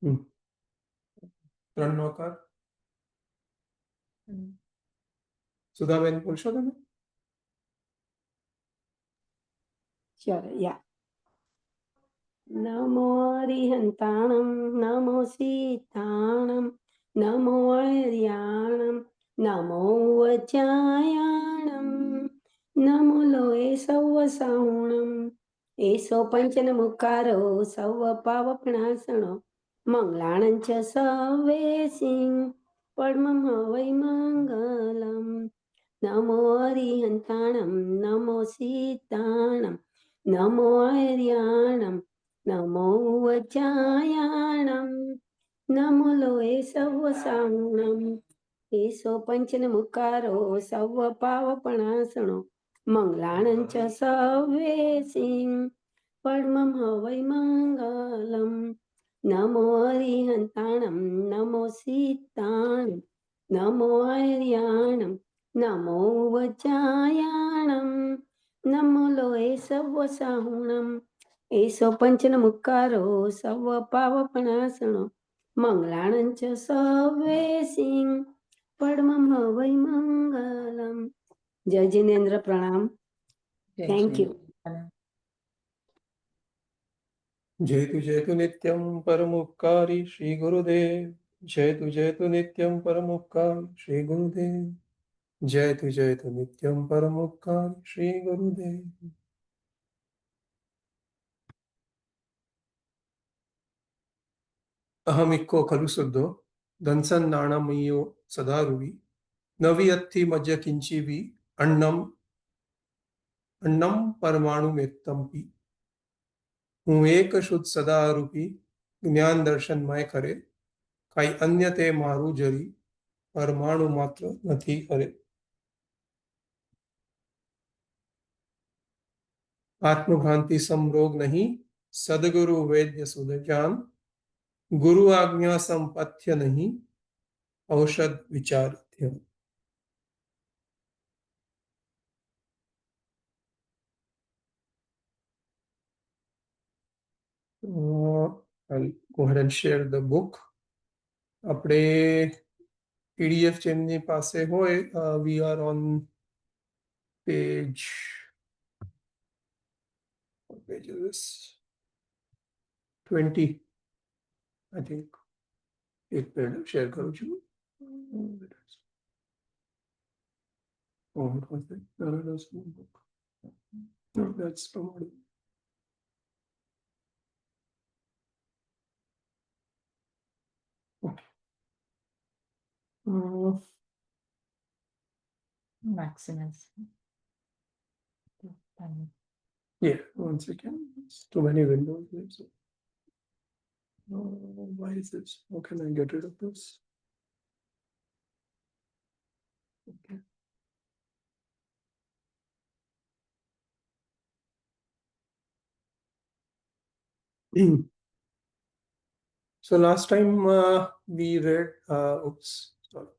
ત્રણ નોકાર. સુધાબેન બોલશો તમે? ચલો યા. નમો હરિહંતાણમ નમો સીતાણમ નમો હરિયાણમ નમો વચાયાણમ નમો લોએ સૌ સાહુણમ એસો પંચન મુકારો સૌ પાવપણાસણો મંગલાણં ચ સવેસિં પડમં વૈ મંગલમ. નમો હરિહંતાણમ નમો સીતાણમ નમો હરિયાણમ નમો વચાયાણમ નમો લોએ સૌ સાહુણમ એસો પંચન મુકારો સૌ પાવપણાસણો મંગલાણં ચ સવેસિં પડમં વૈ મંગલમ. નમો હરિહંતાણમ નમો સીતાણમ નમો હરિયાણમ નમો વચાયાણમ નમો લોએ સૌ સાહુણમ એસો પંચન મુકારો સૌ પાવપણાસણો મંગલાણં ચ સવેસિં પડમં વૈ મંગલમ. જય જિનેન્દ્ર, પ્રણામ. Thank you. જયતુ નિત્યમ પરમોપકારી શ્રી ગુરુદેવ. જયતુ નિત્યમ પરમોપકારી શ્રી ગુરુદેવ. જયતુ નિત્યમ પરમોપકારી શ્રી ગુરુદેવ. અહમિક્કો ખલુ શુદ્ધો દંસન નાણમયો સદારુવી નવિયત્થી મજ્ય કિંચીવી અન્નમ પરમાણુ મેત્તંપી. હું એક શુદ્ધ સદારૂપી જ્ઞાન દર્શનમય કરે કાંઈ અન્ય તે મારું જરી પરમાણુ માત્ર નથી કરે. આત્મભ્રાંતિ સમરોગ નહીં સદગુરુ વૈદ્ય સુદ જાન ગુરુ આજ્ઞા સંપથ્ય નહીં ઔષધ વિચારથ્ય. I'll go ahead and share the book. આપણે PDF જેમની પાસે હોય, we are on page, what page is this? 20, I think. એક મિનિટ શેર કરું છું. Oh, what was that? No, that's the book. No, that's from Maximus. yeah, one second. It's too many windows there. So. Why is this? How can I get rid of this? Okay. So last time we read, oops, sorry.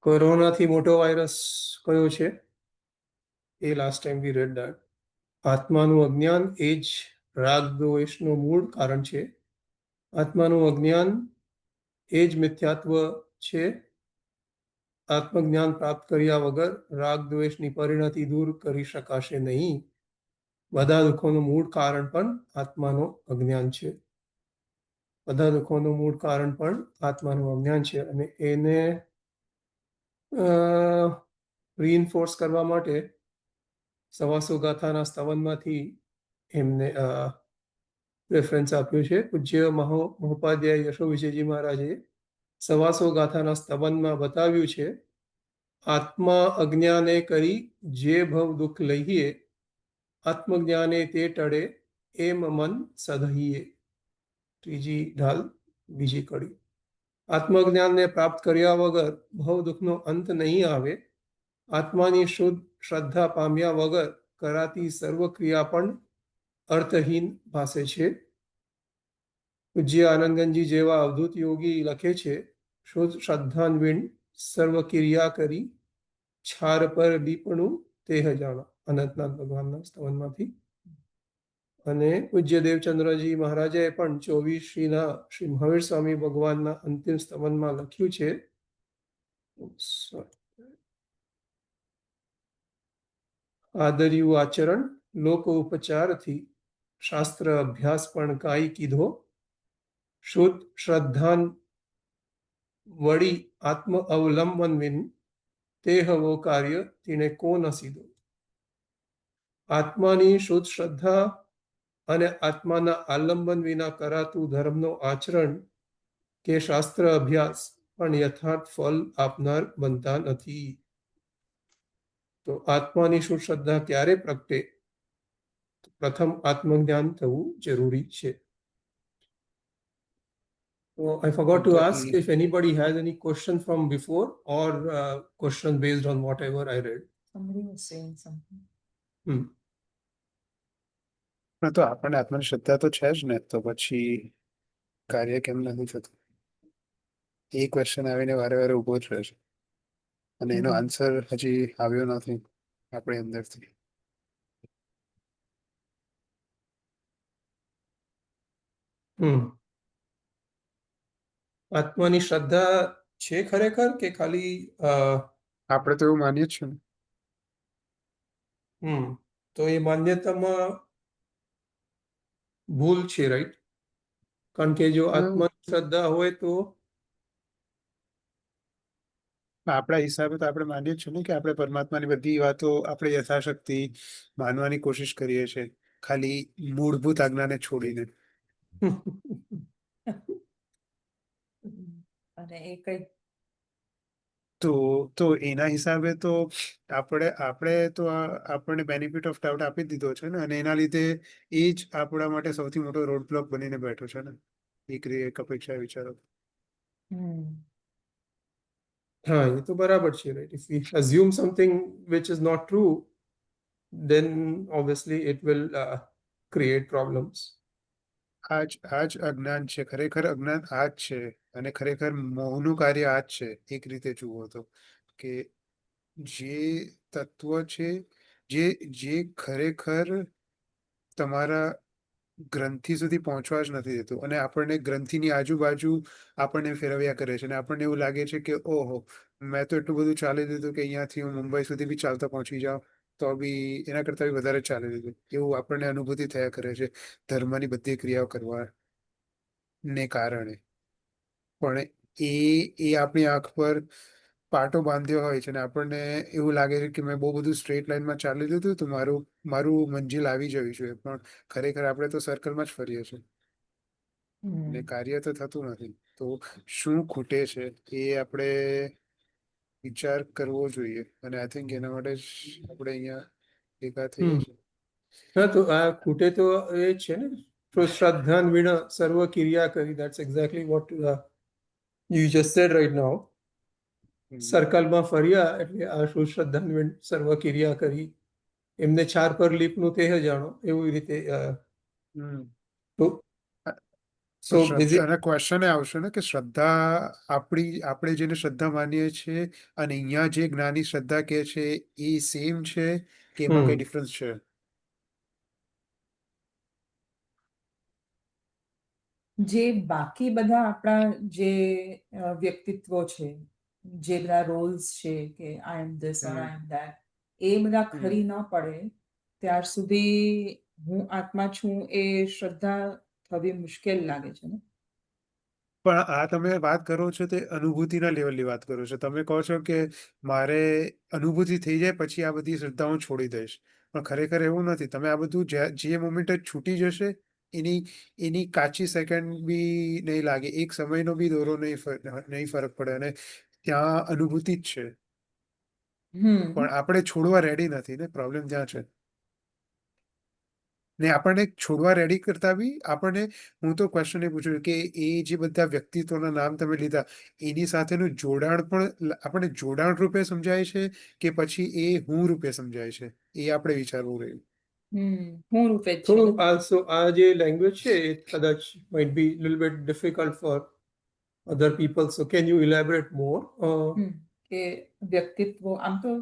Corona થી મોટો virus કયો છે? એ last time we read that. આત્માનું અજ્ઞાન એ જ રાગ દ્વેષનું મૂળ કારણ છે. આત્માનું અજ્ઞાન એ જ મિથ્યાત્વ છે. આત્મજ્ઞાન પ્રાપ્ત કર્યા વગર રાગ દ્વેષની પરિણતિ દૂર કરી શકાશે નહીં. બધા દુઃખોનું મૂળ કારણ પણ આત્માનું અજ્ઞાન છે. બધા દુઃખોનું મૂળ કારણ પણ આત્માનું અજ્ઞાન છે. અને એને રીઇન્ફોર્સ કરવા માટે સવાસો ગાથાના સ્તવનમાંથી એમને રેફરન્સ આપ્યું છે. પૂજ્ય મહોપાધ્યાય યશો વિજયજી મહારાજે સવાસો ગાથાના સ્તવનમાં બતાવ્યું છે, આત્મા અજ્ઞાને કરી જે ભવ દુઃખ લઈએ, આત્મજ્ઞાને તે ટળે એમ મન સધહીએ. ત્રીજી ઢાલ બીજી કડી. આત્મજ્ઞાનને પ્રાપ્ત કર્યા વગર ભવ દુઃખનો અંત નહીં આવે. આત્માની શુદ્ધ શ્રદ્ધા પામ્યા વગર કરાતી સર્વ ક્રિયા પણ અર્થહીન ભાસે છે. પૂજ્ય આનંદગંજી જેવા અવધૂત યોગી લખે છે, શુદ્ધ શ્રદ્ધાન્વિન સર્વ ક્રિયા કરી છાર પર દીપણું તે જાણો, અનંતનાથ ભગવાનના સ્તવનમાંથી. અને પૂજ્ય દેવચંદ્રજી મહારાજે પણ 24શ્રીના શ્રી મહાવીર સ્વામી ભગવાનના અંતિમ સ્તવનમાં લખ્યું છે. આદર્યું આચરણ લોક ઉપચારથી શાસ્ત્ર અભ્યાસ પણ કાઈ કીધો, શુદ્ધ શ્રદ્ધાન વળી આત્મ અવલંબન વિન તે હવો કાર્ય તેને કો ન સીધો. આત્માની શુદ્ધ શ્રદ્ધા અને આત્માના આલંબન વિના કરાતું ધર્મનો આચરણ કે શાસ્ત્ર અભ્યાસ પણ યથાર્થ ફળ આપનાર બનતા નથી. તો આત્માની શુદ્ધ શ્રદ્ધા ક્યારે પ્રગટે? પ્રથમ આત્મજ્ઞાન થવું જરૂરી છે. So I forgot to તો ask if anybody has any question from before or question based on whatever I read. Somebody was saying something. ના, તો આપણને આત્માની શ્રદ્ધા તો છે જ ને, તો પછી કાર્ય કેમ નથી થતું? એ ક્વેશ્ચન આવીને વારે વારે ઉભો જ રહે છે અને એનો આન્સર હજી આવ્યો નથી આપણી અંદરથી. આત્માની શ્રદ્ધા છે ખરેખર કે ખાલી આપણે તો એવું માનીએ જ છે ને. તો એ માન્યતામાં ભૂલ છે, રાઈટ? કારણ કે જો આત્માની શ્રદ્ધા હોય તો આપણા હિસાબે તો આપણે માનીએ જ છે ને કે આપણે પરમાત્માની બધી વાતો આપણે યથાશક્તિ માનવાની કોશિશ કરીએ છીએ, ખાલી મૂળભૂત આજ્ઞાને છોડીને. અને એ કઈ તો એના હિસાબે તો આપણે તો આપણને બેનિફિટ ઓફ ડાઉટ આપી દીધો છે ને, અને એના લીધે એ જ આપણા માટે સૌથી મોટો રોડ બ્લોક બનીને બેઠો છે ને, એક અપેક્ષા વિચારો. હા, એ તો બરાબર છે, right? If V assume something which is not true, then obviously it will create problems. આ જ અજ્ઞાન છે, ખરેખર અજ્ઞાન આ જ છે, અને ખરેખર મોહનું કાર્ય આ જ છે. એક રીતે જુઓ તો કે જે તત્વ છે જે ખરેખર તમારા ગ્રંથિ સુધી પહોંચવા જ નથી દેતું, અને આપણને ગ્રંથિની આજુબાજુ આપણને ફેરવ્યા કરે છે, અને આપણને એવું લાગે છે કે ઓહો, મેં તો એટલું બધું ચાલી દીધું કે અહીંયાથી હું મુંબઈ સુધી બી ચાલતા પહોંચી જાઉં, તો બી એના કરતાં બી વધારે ચાલી દીધું, એવું આપણને અનુભૂતિ થયા કરે છે ધર્મની બધી ક્રિયાઓ કરવાને કારણે. પણ એ આપણી આંખ પર પાટો બાંધ્યો હોય છે, અને આપણને એવું લાગે છે કે મેં બહુ બધું સ્ટ્રેટ લાઈનમાં ચાલી લીધું તો મારું મંજિલ આવી જવી જોઈએ, પણ ખરેખર આપણે તો સર્કલમાં જ ફરીએ છીએ અને કાર્ય તો થતું નથી. તો શું ખૂટે છે એ આપણે વિચાર કરવો જોઈએ, અને આઈ થિંક એના માટે જ આપણે અહીંયા ભેગા થઈએ છીએ. હા, તો આ ખૂટે તો એ જ છે ને, શ્રદ્ધાન વિના સર્વ ક્રિયા કરી. That's exactly what you just said right now. સર્કલમાં ફર્યા એટલે આ શ્રદ્ધાન વિન સર્વ ક્રિયા કરી. એમને ચાર પર લીપનું તે જાણો, એવી રીતે. તો અને ક્વેશ્ચન એ આવશે ને કે શ્રદ્ધા આપણે જેને શ્રદ્ધા માનીએ છીએ અને અહીંયા જે જ્ઞાની શ્રદ્ધા કે છે એ સેમ છે કે એમાં કઈ ડિફરન્સ છે? જે બાકી બધા આપણા જે વ્યક્તિત્વો છે, જે બધા રોલ્સ છે કે I M this or I M that, એ બધા ખરી ન પડે ત્યાર સુધી હું આત્મા છું એ શ્રદ્ધા થવી મુશ્કેલ લાગે છે ને. પણ આ તમે વાત કરો છો તે અનુભૂતિના લેવલની વાત કરો છો. તમે કહો છો કે મારે અનુભૂતિ થઈ જાય પછી આ બધી શ્રદ્ધા હું છોડી દઈશ, પણ ખરેખર એવું નથી. તમે આ બધું જે મોમેન્ટ જ છૂટી જશે એની કાચી સેકન્ડ બી નહીં લાગે, એક સમયનો બી દોરો નહીં ફરક પડે, અને ત્યાં અનુભૂતિ જ છે. પણ આપણે છોડવા રેડી નથી ને, પ્રોબ્લેમ ત્યાં છે. ને આપણને છોડવા રેડી કરતા બી આપણને, હું તો ક્વેશ્ચન એ પૂછું કે એ જે બધા વ્યક્તિત્વના નામ તમે લીધા એની સાથેનું જોડાણ પણ આપણને જોડાણ રૂપે સમજાય છે કે પછી એ હું રૂપે સમજાય છે, એ આપણે વિચારવું રહ્યું. હું રૂપે જ છે. થોડું આ જે લેંગ્વેજ છે એ કદાચ might be little bit difficult for other people, so can you elaborate more? કે વ્યક્તિત્વ આમ તો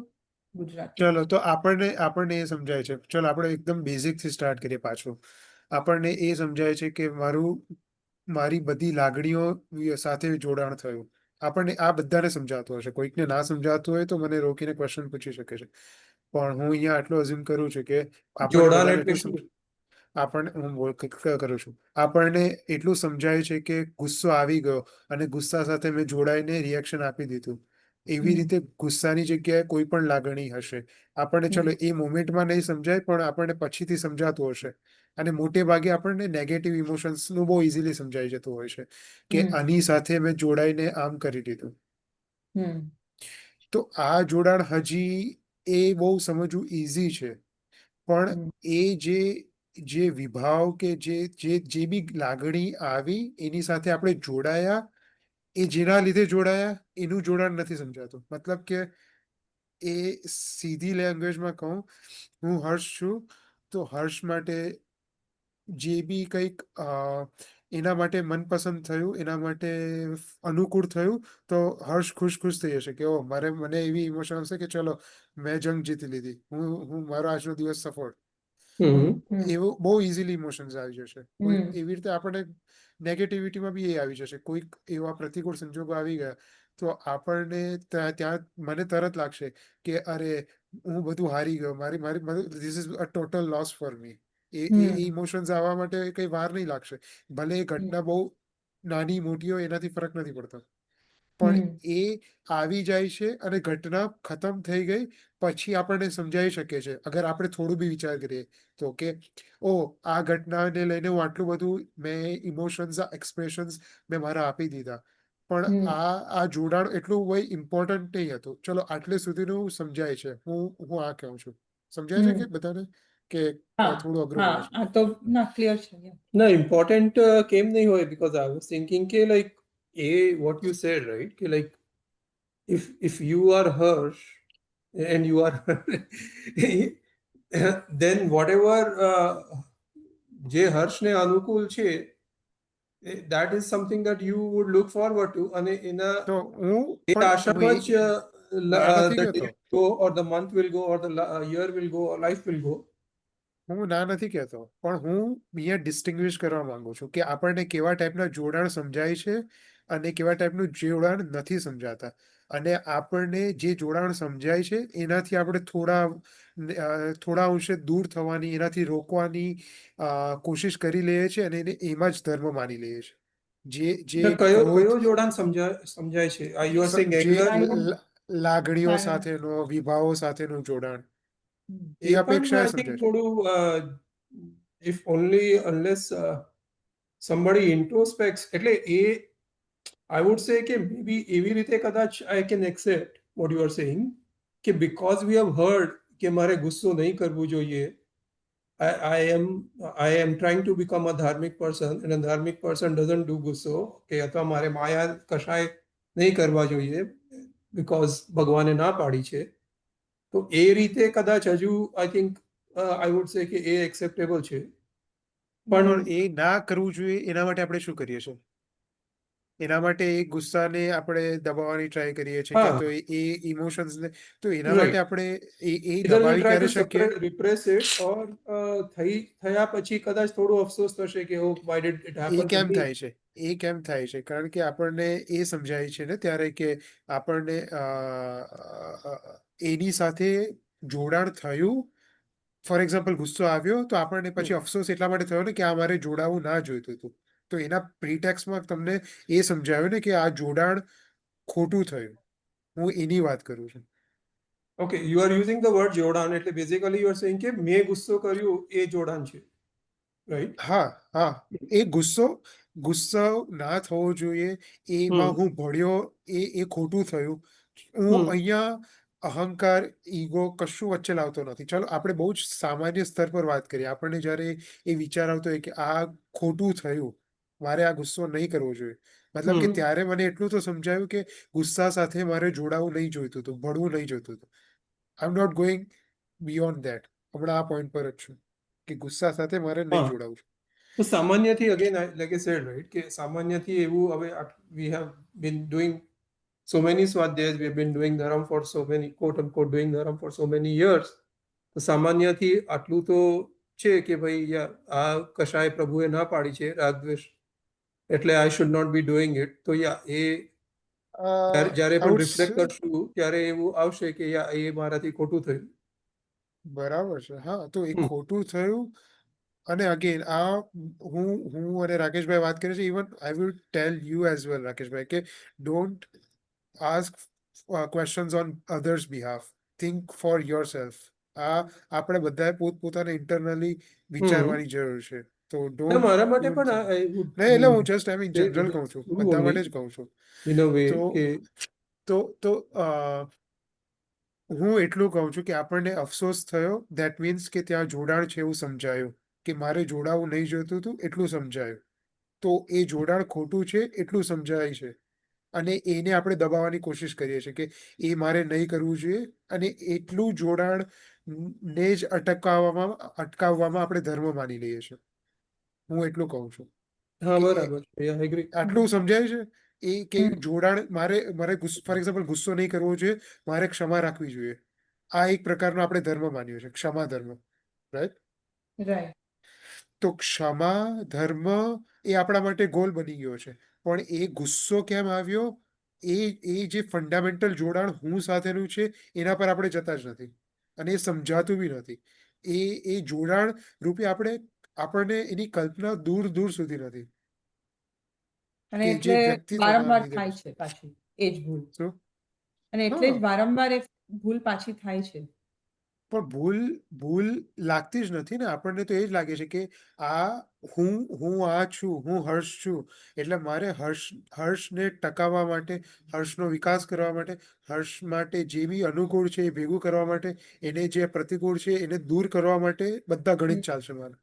ગુજરાતી. ચલો તો આપણને એ સમજાય છે. ચલો આપણે એકદમ બેઝિક થી સ્ટાર્ટ કરીએ પાછું. આપણને એ સમજાય છે કે મારી બધી લાગણીઓ સાથે જોડાણ થયું. આપણને આ બધાને સમજાતું હશે. કોઈકને ના સમજાતું હોય તો મને રોકીને ક્વેશ્ચન પૂછી શકે છે. પણ હું અહીંયા આટલું અઝ્યુમ કરું છું કે આપણને જોડાણ બધાને એટલે એટલું શું? કરું છું. આપણને એટલું સમજાય છે કે ગુસ્સો આવી ગયો અને ગુસ્સા સાથે મેં જોડાઈને રિએક્શન આપી દીધું. એવી હમ. રીતે ગુસ્સાની જગ્યાએ કોઈ પણ લાગણી હશે. આપણને ચલો હમ. એ મોમેન્ટમાં નહીં સમજાય પણ આપણને પછીથી સમજાતું હશે. અને મોટે ભાગે આપણને નેગેટિવ ઇમોશન્સનું બહુ ઇઝીલી સમજાઈ જતું હોય છે કે હમ. આની સાથે મેં જોડાઈને આમ કરી દીધું. હમ. તો આ જોડાણ હજી એ બહુ સમજવું ઇઝી છે. પણ હમ. એ જે વિભાવ કે જે બી લાગણી આવી એની સાથે આપણે જોડાયા, એ જેના લીધે જોડાયા એનું જોડાણ નથી સમજાતું. મતલબ કે એ સીધી લેંગ્વેજમાં કહું, હું હર્ષ છું તો હર્ષ માટે જે બી કંઈક એના માટે મનપસંદ થયું, એના માટે અનુકૂળ થયું, તો હર્ષ ખુશ થઈ જશે કે મને એવી ઇમોશન આવશે કે ચલો મેં જંગ જીતી લીધી, હું મારો આજનો દિવસ સફળ. હમ એવું બહુ ઇઝીલી ઇમોશન્સ આવી જશે. કોઈ હમ. એવી રીતે આપણે નેગેટિવિટીમાં બી એ આવી જશે. કોઈક એવા પ્રતિકૂળ સંજોગો આવી ગયા તો આપણને ત્યાં મને તરત લાગશે કે અરે હું બધું હારી ગયો, મારી મારી this is a total loss for me. A hmm. Emotions આવવા માટે કઈ વાર નહીં લાગશે. ભલે એ ઘટના બહુ નાની મોટી હોય એનાથી ફરક નથી પડતો. પણ હમ. એ આવી જાય છે અને ઘટના ખતમ થઈ ગઈ પછી આપણને સમજાઈ શકે છે અગર આપણે થોડું બી વિચાર કરીએ તો કે આ ઘટનાને લઈને હું આટલું બધું મેં ઇમોશન્સ એક્સપ્રેશન્સ મેં મારા આપી દીધા. પણ હમ. આ જોડાણ એટલું કોઈ ઇમ્પોર્ટન્ટ નહીં હતું. ચલો આટલે સુધીનું સમજાય છે. હું આ કહું છું. સમજાય છે હમ. કે બધાને કે હા થોડું અઘરું હા પડે છે? આ તો ના ક્લિયર છે. Yeah. ના, ઇમ્પોર્ટન્ટ કેમ નહીં હોય? બીકોઝ આઈ વોઝ થિંકિંગ કે like what you said, right? કે like if you are Harsh and you are then whatever જે હર્ષને અનુકૂળ છે, that is something that you would look forward to. અને એના તો હું એ પણ હું આશામાં જ ના નથી the day કહેતો. will go or the month will go or the year will go or life will go. હું ના નથી કહેતો, પણ હું અહીંયા ડિસ્ટિંગ્વિશ કરવા માંગુ છું કે આપણને કેવા ટાઈપના જોડાણ સમજાય છે અને કેવા ટાઈપનું જોડાણ નથી સમજાતા. અને આપણને જે જોડાણ સમજાય છે એનાથી આપણે થોડા અંશે દૂર થવાની, એનાથી રોકવાની કોશિશ કરી લઈએ છીએ અને એને એમાં જ ધર્મ માની લઈએ છીએ. જે એટલે કયો ક્રોધ, જોડાણ સમજાય છે? યુ આર સેઇંગ જે એંગર? લાગણીઓ Silence. સાથેનો, વિભાવો સાથેનું જોડાણ, હમ. એ એ પણ અપેક્ષા આઈ થિંક સમજાય છે. થોડું if only unless somebody introspects, એટલે એ I would say કે maybe એવી રીતે કદાચ I can accept what you are saying કે because we have heard કે મારે ગુસ્સો નહીં કરવું જોઈએ, I am trying to become a dharmic person and a dharmic person doesn't do ગુસ્સો કે અથવા મારે માયા કશાય નહીં કરવા જોઈએ because ભગવાને ના પાડી છે. તો એ રીતે કદાચ હજુ I think I would say કે એ એક્સેપ્ટેબલ છે. પણ પણ એ ના કરવું જોઈએ એના માટે આપણે શું કરીએ છીએ? એના માટે એ ગુસ્સાને આપણે દબાવવાની ટ્રાય કરીએ છીએ, હા, કાં તો એ ઇમોશન્સને. તો એના માટે રાઈટ. આપણે એ Either we'll દબાવી try ક્યારે to શકીએ? repress it or થયા પછી કદાચ થોડું અફસોસ થશે કે oh why did it A happen to કેમ me? થાય છે? કારણ કે આપણને એ સમજાય છે ને ત્યારે કે આપણને એની સાથે જોડાણ થયું. ફોર એક્ઝામ્પલ ગુસ્સો આવ્યો તો આપણને હમ. પછી અફસોસ એટલા માટે થયો ને કે આ મારે જોડાવું ના જોઈતું હતું. તો એના પ્રીટેક્સમાં તમને એ સમજાવ્યું ને કે આ જોડાણ ખોટું થયું. હું એની વાત કરું છું. Okay, you are using the word જોડાણ, એટલે basically you are saying કે મેં ગુસ્સો કર્યું એ જોડાણ છે, right? હા, એ ગુસ્સો ના થવો જોઈએ. એમાં હમ હું ભળ્યો એ ખોટું થયું. હું હમ અહીંયા અહંકાર, ઈગો કશું વચ્ચે લાવતો નથી. ચલો આપણે બહુ જ સામાન્ય સ્તર પર વાત કરીએ. આપણને જ્યારે એ વિચાર આવતો હોય કે આ ખોટું થયું, મારે આ ગુસ્સો નહીં કરવો જોઈએ. મતલબ કે હમ ત્યારે મને એટલું તો સમજાયું કે ગુસ્સા સાથે મારે જોડાવું નહીં જોઈતું હતું, ભળવું નહીં જોઈતું હતું. I am not going beyond that. હમણાં આ પોઈન્ટ પર જ છું કે ગુસ્સા સાથે મારે નહીં હા, જોડાવું. તો સામાન્યથી again like I said, right, કે સામાન્યથી એવું હવે we have been doing so many swadhyayas, we have been doing dharam for so many, quote unquote, doing dharam for so many years. તો સામાન્યથી આટલું તો છે કે ભાઈ આ કશાય પ્રભુએ ના પાડી છે રાગ દ્વેષ, એટલે I should not be doing it. તો એ જ્યારે I પણ would રિફ્લેક્ટ say કરશું ત્યારે એવું આવશે કે એ મારાથી ખોટું થયું. બરાબર છે. હા, તો એ હમ. ખોટું થયું. અને અગેન આ હું અને રાકેશભાઈ વાત કરીએ છીએ. Even I will tell you as well રાકેશભાઈ કે don't ask questions on others behalf, think for yourself. આ આપણે બધાએ પોતપોતાને ઇન્ટરનલી વિચારવાની જરૂર છે. તો ના, ડોન્ટ મારા માટે પણ I would નહીં, એટલે હું just I mean say general it કહું is છું, true બધા only માટે જ કહું છું. in a way તો કે તો હું એટલું કહું છું કે આપણને અફસોસ થયો, દેટ મીન્સ કે ત્યાં જોડાણ છે એવું સમજાયું, કે મારે જોડાવું નહીં જોઈતું હતું એટલું સમજાયું. તો એ જોડાણ ખોટું છે એટલું સમજાય છે, અને એને આપણે દબાવવાની કોશિશ કરીએ છીએ કે એ મારે નહીં કરવું જોઈએ, અને એટલું જોડાણ ને જ અટકાવવામાં આપણે ધર્મ માની લઈએ છીએ. હું એટલું કહું છું હા, કે બરાબર છે. I agree. આટલું સમજાય છે એ કે હમ. જોડાણ મારે ફોર એક્ઝામ્પલ ગુસ્સો નહીં કરવો જોઈએ, મારે ક્ષમા રાખવી જોઈએ. આ એક પ્રકારનો આપણે ધર્મ માન્યો છે, ક્ષમા ધર્મ, રાઈટ? રાઈટ. તો ક્ષમા ધર્મ એ આપણા માટે ગોલ બની ગયો છે. પણ એ ગુસ્સો કેમ આવ્યો, એ જે ફંડામેન્ટલ જોડાણ હું સાથેનું છે એના પર આપણે જતા જ નથી, અને એ સમજાતું બી નથી. એ જોડાણ રૂપે આપણને એની કલ્પના દૂર દૂર સુધી નથી. અને કે જે એટલે વ્યક્તિત્વના વારંવાર લીધે થાય ગુસ્સો. છે પાછી એ જ ભૂલ, શું? અને એટલે જ હા, વારંવાર એ ભૂલ પાછી થાય છે. પણ ભૂલ લાગતી જ નથી ને. આપણને તો એ જ લાગે છે કે હું આ છું, હું હર્ષ છું, એટલે મારે હર્ષને ટકાવવા માટે, હર્ષનો વિકાસ કરવા માટે, હર્ષ માટે જે બી અનુકૂળ છે એ ભેગું કરવા માટે, એને જે પ્રતિકૂળ છે એને દૂર કરવા માટે બધા ગણિત ચાલશે મારે.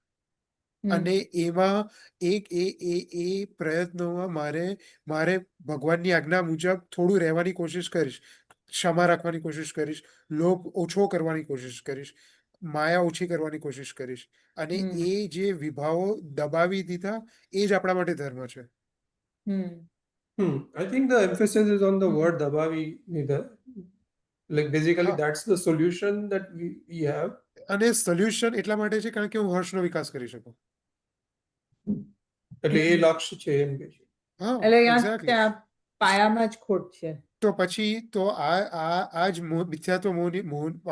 હમ. અને એમાં એ પ્રયત્નોમાં મારે ભગવાનની આજ્ઞા મુજબ થોડું રહેવાની કોશિશ કરીશ, ક્ષમા રાખવાની કોશિશ કરીશ, લોભ ઓછો કરવાની કોશિશ કરીશ, માયા ઓછી કરવાની કોશિશ કરીશ, અને હમ. એ જે વિભાવો દબાવી દીધા એ જ આપણા માટે ધર્મ છે. I think the emphasis is on the Hmm. word dabavi neither. Like basically હા, that's the solution that we have. અને સોલ્યુશન એટલા માટે છે કારણ કે હું હર્ષનો વિકાસ કરી શકું. એટલે એ લક્ષ્ય છે એમ કે છે. હા, એટલે એક્ઝેક્ટલી. ત્યાં પાયામાં જ ખોટ છે. તો પછી તો આ જ મિથ્યાત્વ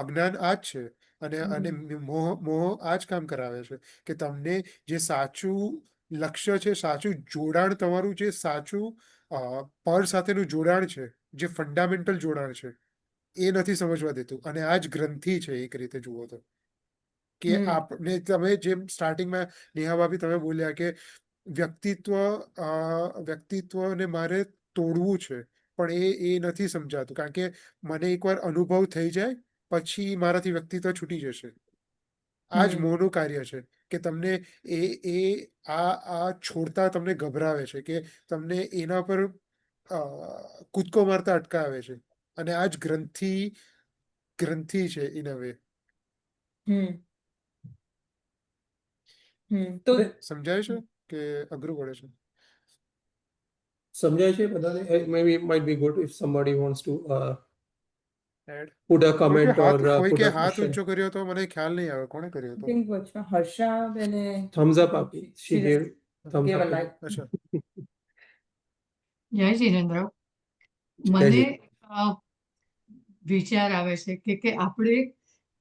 અજ્ઞાન આ જ છે. અને મોહ આ જ કામ કરાવે છે કે તમને જે સાચું લક્ષ્ય છે, સાચું જોડાણ, તમારું જે સાચું પર સાથેનું જોડાણ છે, જે ફંડામેન્ટલ જોડાણ છે, એ નથી સમજવા દેતું. અને આ જ ગ્રંથિ છે એક રીતે જુઓ તો, કે હમ. આપણે તમે જેમ સ્ટાર્ટિંગમાં નેહા ભાભી તમે બોલ્યા કે વ્યક્તિત્વને મારે તોડવું છે, પણ એ નથી સમજાતું કારણ કે મને એકવાર અનુભવ થઈ જાય પછી મારાથી વ્યક્તિત્વ છૂટી જશે. આ જ મોહનું કાર્ય છે કે તમને આ છોડતા તમને ગભરાવે છે, કે તમને એના પર કૂદકો મારતા અટકાવે છે, અને આ જ ગ્રંથિ છે ઇન અ વે. તો સમજાય છે કે અઘરું પડે છે? સમજાય છે બધાને? Maybe it might be good if somebody wants to add put a comment or put કોઈકે a હાથ question. ઊંચો કર્યો તો મને ખ્યાલ નહીં આવે કોણે કર્યો હતો. હર્ષાબેને Thumbs up આપી. She gave thumbs gave a up. like. અચ્છા, જય જીનેન્દ્ર. જય મને જી. વિચાર આવે છે કે આપણે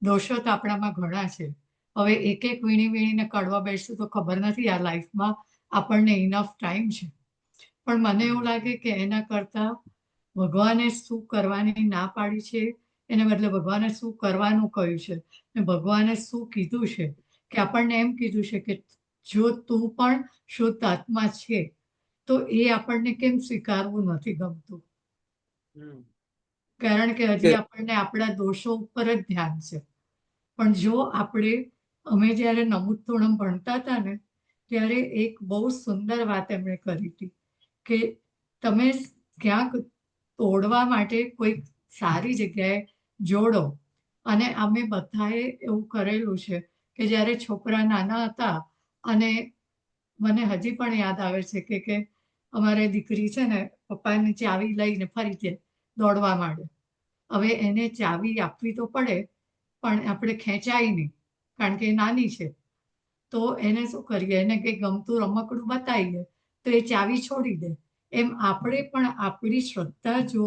દોષો તો આપણામાં ઘણા છે. હવે એક એક વીણીને કાઢવા બેસશું તો ખબર નથી આ લાઈફમાં આપણને ઇનફ ટાઈમ છે. પણ મને એવું લાગે કે એના કરતા ભગવાને શું કરવાની ના પાડી છે એને બદલે ભગવાને શું કરવાનું કહ્યું છે, ને ભગવાને શું કીધું છે કે આપણને એમ કીધું છે કે જો તું પણ શુદ્ધ આત્મા છે તો એ આપણને કેમ સ્વીકારવું નથી ગમતું? કારણ કે હજી આપણને આપણા દોષો ઉપર જ ધ્યાન છે. પણ જો અમે જ્યારે નમૂદતોણમ ભણતા હતા ને ત્યારે એક બહુ સુંદર વાત એમણે કરી હતી કે તમે ક્યાંક તોડવા માટે કોઈક સારી જગ્યાએ જોડો. અને અમે બધાએ એવું કરેલું છે કે જ્યારે છોકરા નાના હતા, અને મને હજી પણ યાદ આવે છે કે અમારે દીકરી છે ને પપ્પાની ચાવી લઈને ફરી જાય દોડવા માંડે. હવે એને ચાવી આપવી તો પડે, પણ આપણે ખેંચાય નહીં, કારણ કે એ નાની છે. તો એને શું કરીએ, એને કંઈ ગમતું રમકડું બતાવીએ તો એ ચાવી છોડી દે. એમ આપણે પણ આપણી શ્રદ્ધા, જો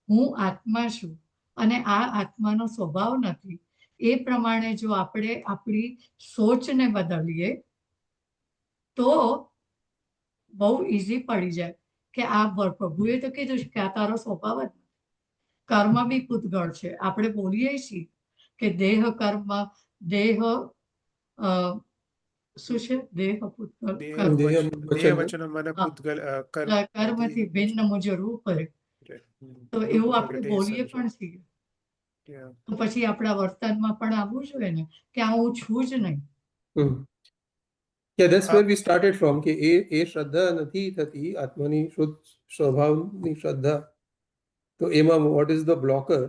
હું આત્મા છું અને આ આત્માનો સ્વભાવ નથી, એ પ્રમાણે જો આપણે આપણી સોચને બદલીએ તો બહુ ઇઝી પડી જાય કે આ પ્રભુએ તો કીધું છે કે આ તારો સ્વભાવ જ નથી. કર્મ બી પૂતગળ છે. આપણે બોલીએ છીએ કે દેહ કર્મ, દેહ શું છે, દેહ પૂતગળ દેહ કર્મ. દેહ દેહ વચન વચન મને હા. પૂતગલ કર્મથી ભિન્ન મુજ રૂપ હે. તો એવું આપણે બોલીએ પણ છીએ. તો પછી આપણા વર્તનમાં પણ આવવું જોઈએ ને કે આ હું છું જ નહીં. Yeah, that's where we started from કે એ શ્રદ્ધા નથી થતી આત્માની શુદ્ધ સ્વભાવની શ્રદ્ધા. તો એમાં what is the blocker?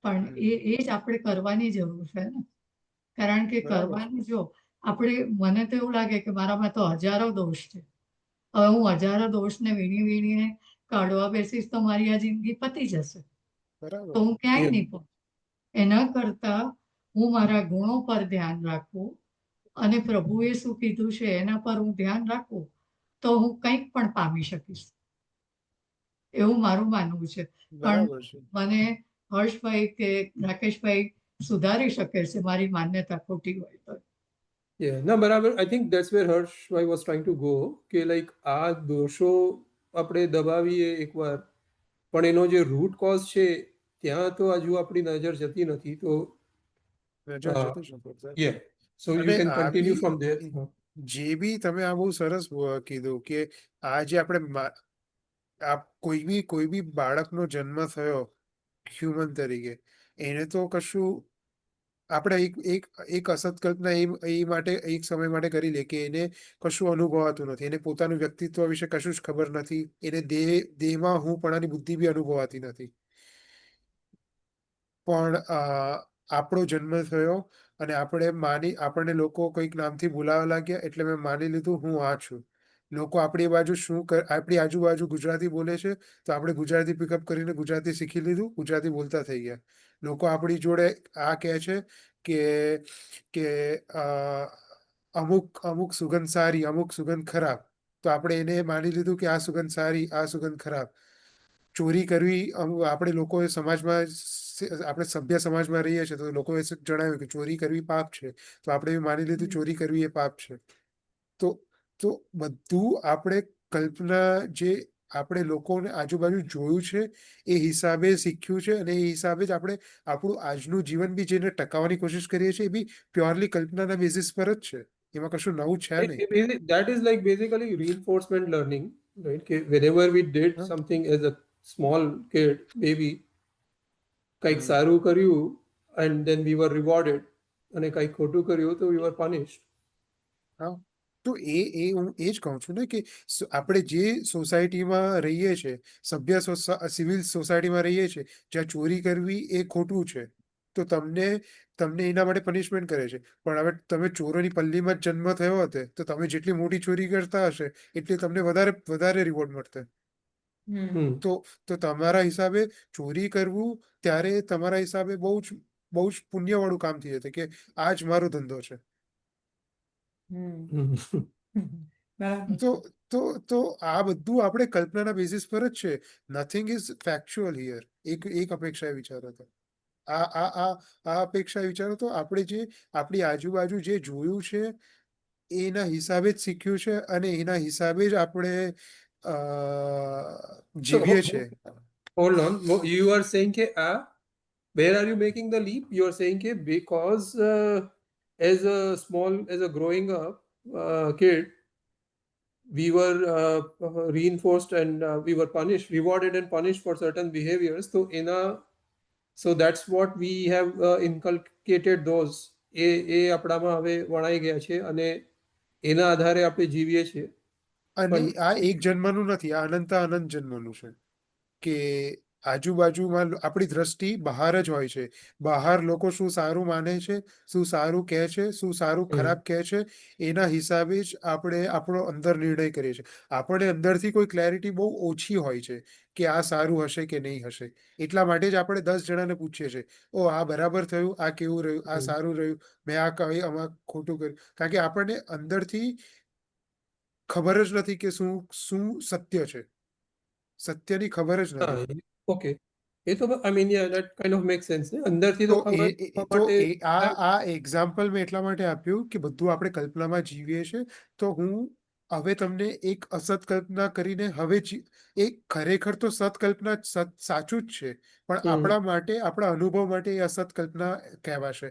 પણ એ જ આપણે કરવાની જરૂર છે ને, કારણ કે બરાબર છે. કરવાનું જો આપણે, મને તો એવું લાગે કે મારામાં તો હજારો દોષ છે. હવે હું હજારો દોષને વીણી વીણીને કાઢવા બેસીશ તો મારી આ જિંદગી પતી જશે, બરાબર તો હું ક્યાંય Yeah. નહીં પહોંચું. એના કરતા હું મારા ગુણો પર ધ્યાન રાખું અને પ્રભુએ શું કીધું છે એના પર હું ધ્યાન રાખું તો હું કંઈક પણ પામી શકીશ, એવું મારું માનવું છે. પણ બરાબર છે. મને હર્ષભાઈ કે રાકેશભાઈ સુધારી શકે છે મારી માન્યતા ખોટી હોય તો. Yeah, ના બરાબર. I think that's where Harshભાઈ was trying to go કે like આ દોષો આપણે દબાવીએ એકવાર, પણ એનો જે રૂટ કોઝ છે ત્યાં તો હજુ આપણી નજર જતી નથી. તો નજર જતી છે exactly. yeah, so you અને can આ continue બી from there. જે બી તમે આ બહુ સરસ કીધું કે આ જે આપણે આ કોઈ બી બાળકનો જન્મ થયો હ્યુમન તરીકે, એને તો કશું આપણે એક અસત કલ્પના એ માટે એક સમય માટે કરી લે કે એને કશું અનુભવાતું નથી, એને પોતાનું વ્યક્તિત્વ વિશે કશું જ ખબર નથી, એને દેહમાં હું પણાની બુદ્ધિ બી અનુભવાતી નથી. પણ આપણો જન્મ થયો અને આપણને લોકો કોઈક નામથી બોલાવા લાગ્યા એટલે મેં માની લીધું હું આ છું. લોકો આપણી બાજુ આપણી આજુબાજુ ગુજરાતી બોલે છે તો આપણે ગુજરાતી પિકઅપ કરીને ગુજરાતી શીખી લીધું, ગુજરાતી બોલતા થઈ ગયા. લોકો આપણી જોડે આ કહે છે કે અમુક સુગંધ સારી, અમુક સુગંધ ખરાબ, તો આપણે એને માની લીધું કે આ સુગંધ સારી, આ સુગંધ ખરાબ. ચોરી કરવી, આપણે લોકોએ સમાજમાં, આપણે સભ્ય સમાજમાં રહીએ છીએ તો લોકોએ જણાવ્યું કે ચોરી કરવી પાપ છે, તો આપણે એવું માની લીધું ચોરી કરવી એ પાપ છે. તો બધું આપણે કલ્પના જે આપણે લોકોને આજુબાજુ જોયું છે એ હિસાબે શીખ્યું છે, અને એ હિસાબે જ આપણે આપણું આજનું જીવન બી જેને ટકાવવાની કોશિશ કરીએ છીએ એ બી પ્યોરલી કલ્પનાના બેઝિસ પર જ છે. એમાં કશું નવું છે નહીં. That is like basically reinforcement learning, right? કે whenever we did હા. something as a small kid, baby, કંઈક હમ. સારું કર્યું and then we were rewarded, અને કંઈક ખોટું કર્યું તો we were punished. હા, તો હું એ જ કહું છું ને કે આપણે જે સોસાયટીમાં રહીએ છીએ, સભ્ય સિવિલ સોસાયટીમાં રહીએ છીએ, જ્યાં ચોરી કરવી એ ખોટું છે, તો તમને એના માટે પનિશમેન્ટ કરે છે. પણ હવે તમે ચોરોની પલ્લીમાં જ જન્મ થયો હતો તો તમે જેટલી મોટી ચોરી કરતા હશે એટલી તમને વધારે રિવોર્ડ મળશે. તો તમારા હિસાબે ચોરી કરવું ત્યારે તમારા હિસાબે બહુ જ પુણ્યવાળું કામ થઈ જશે કે આ જ મારો ધંધો છે. તો આ બધું આપણે કલ્પનાના બેઝિસ પર જ છે. Nothing is factual here. એક અપેક્ષા વિચારો તો આ અપેક્ષા વિચારો તો આપણે જે આપણી આજુબાજુ જે જોયું છે એના હિસાબે જ શીખ્યું છે અને એના હિસાબે જ આપણે જીવીએ છીએ. Hold on. You are saying કે where are you making the leap? You are saying કે because as a growing up kid, we were reinforced and we were rewarded and punished for certain behaviors. So that's what we have inculcated those. એ આપણામાં હવે વણાઈ ગયા છે અને એના આધારે આપણે જીવીએ છીએ. અને આ એક જન્મનું નથી, આ અનંત જન્મનું છે કે આજુબાજુમાં આપણી દ્રષ્ટિ બહાર જ હોય છે. બહાર લોકો શું સારું માને છે, શું સારું કહે છે, શું સારું ખરાબ કહે છે, એના હિસાબે જ આપણે આપણો અંદર નિર્ણય કરીએ છીએ. આપણને અંદરથી કોઈ ક્લેરિટી બહુ ઓછી હોય છે કે આ સારું હશે કે નહીં હશે. એટલા માટે જ આપણે 10 જણાને પૂછીએ છીએ, ઓ આ બરાબર થયું, આ કેવું રહ્યું, આ સારું રહ્યું, મેં આ કહી આમાં ખોટું કર્યું. કારણ કે આપણને અંદરથી ખબર જ નથી કે શું શું સત્ય છે. સત્યની ખબર જ હા, નથી. ઓકે. એ તો I mean yeah that kind of make sense. અંદરથી તો તો ખબર તો માટે આ એક્ઝામ્પલ મેં એટલા માટે આપ્યું કે બધું આપણે કલ્પનામાં જીવીએ છીએ. તો હું હવે તમને એક અસત કલ્પના કરીને એ ખરેખર તો સત કલ્પના સાચું જ છે, પણ આપણા માટે આપણા અનુભવ માટે એ અસત કલ્પના કહેવાશે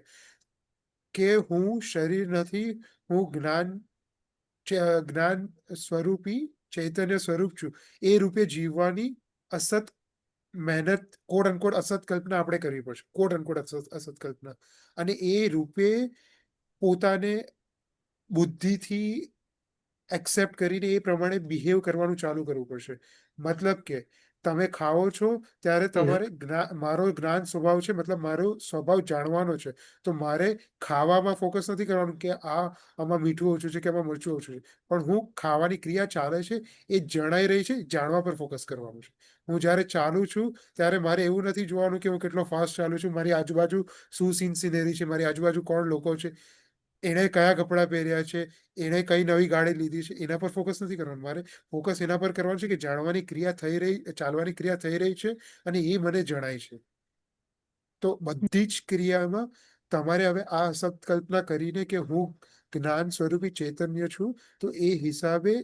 કે હું શરીર નથી, હું જ્ઞાન સ્વરૂપી ચૈતન્ય સ્વરૂપ છું. એ રૂપે જીવવાની અસત મહેનત કોડ અનકોડ અસત કલ્પના આપણે કરવી પડશે. કોડ અનકોડ અસત કલ્પના. અને એ રૂપે પોતાને બુદ્ધિથી એક્સેપ્ટ કરીને એ પ્રમાણે બિહેવ કરવાનું ચાલુ કરવું પડશે. મતલબ કે તમે ખાઓ છો ત્યારે તમારે મારો જ્ઞાન સ્વભાવ છે, મતલબ મારો સ્વભાવ જાણવાનો છે. તો મારે ખાવામાં ફોકસ નથી કરવાનું કે આમાં મીઠું ઓછું છે કે આમાં મરચું ઓછું છે, પણ હું ખાવાની ક્રિયા ચાલે છે એ જણાઈ રહી છે, જાણવા પર ફોકસ કરવાનું છે. હું જ્યારે ચાલુ છું ત્યારે મારે એવું નથી જોવાનું કે હું કેટલો ફાસ્ટ ચાલુ છું, મારી આજુબાજુ શું સીન સિનેરી છે, મારી આજુબાજુ કોણ લોકો છે, એણે કયા કપડાં પહેર્યા છે, એણે કઈ નવી ગાડી લીધી છે, એના પર ફોકસ નથી કરવાનું. મારે ફોકસ એના પર કરવાનું છે કે જાણવાની ક્રિયા થઈ રહી, ચાલવાની ક્રિયા થઈ રહી છે અને એ મને જણાય છે. તો બધી જ ક્રિયામાં તમારે હવે આ સંકલ્પના કરીને કે હું જ્ઞાન સ્વરૂપી ચૈતન્ય છું, તો એ હિસાબે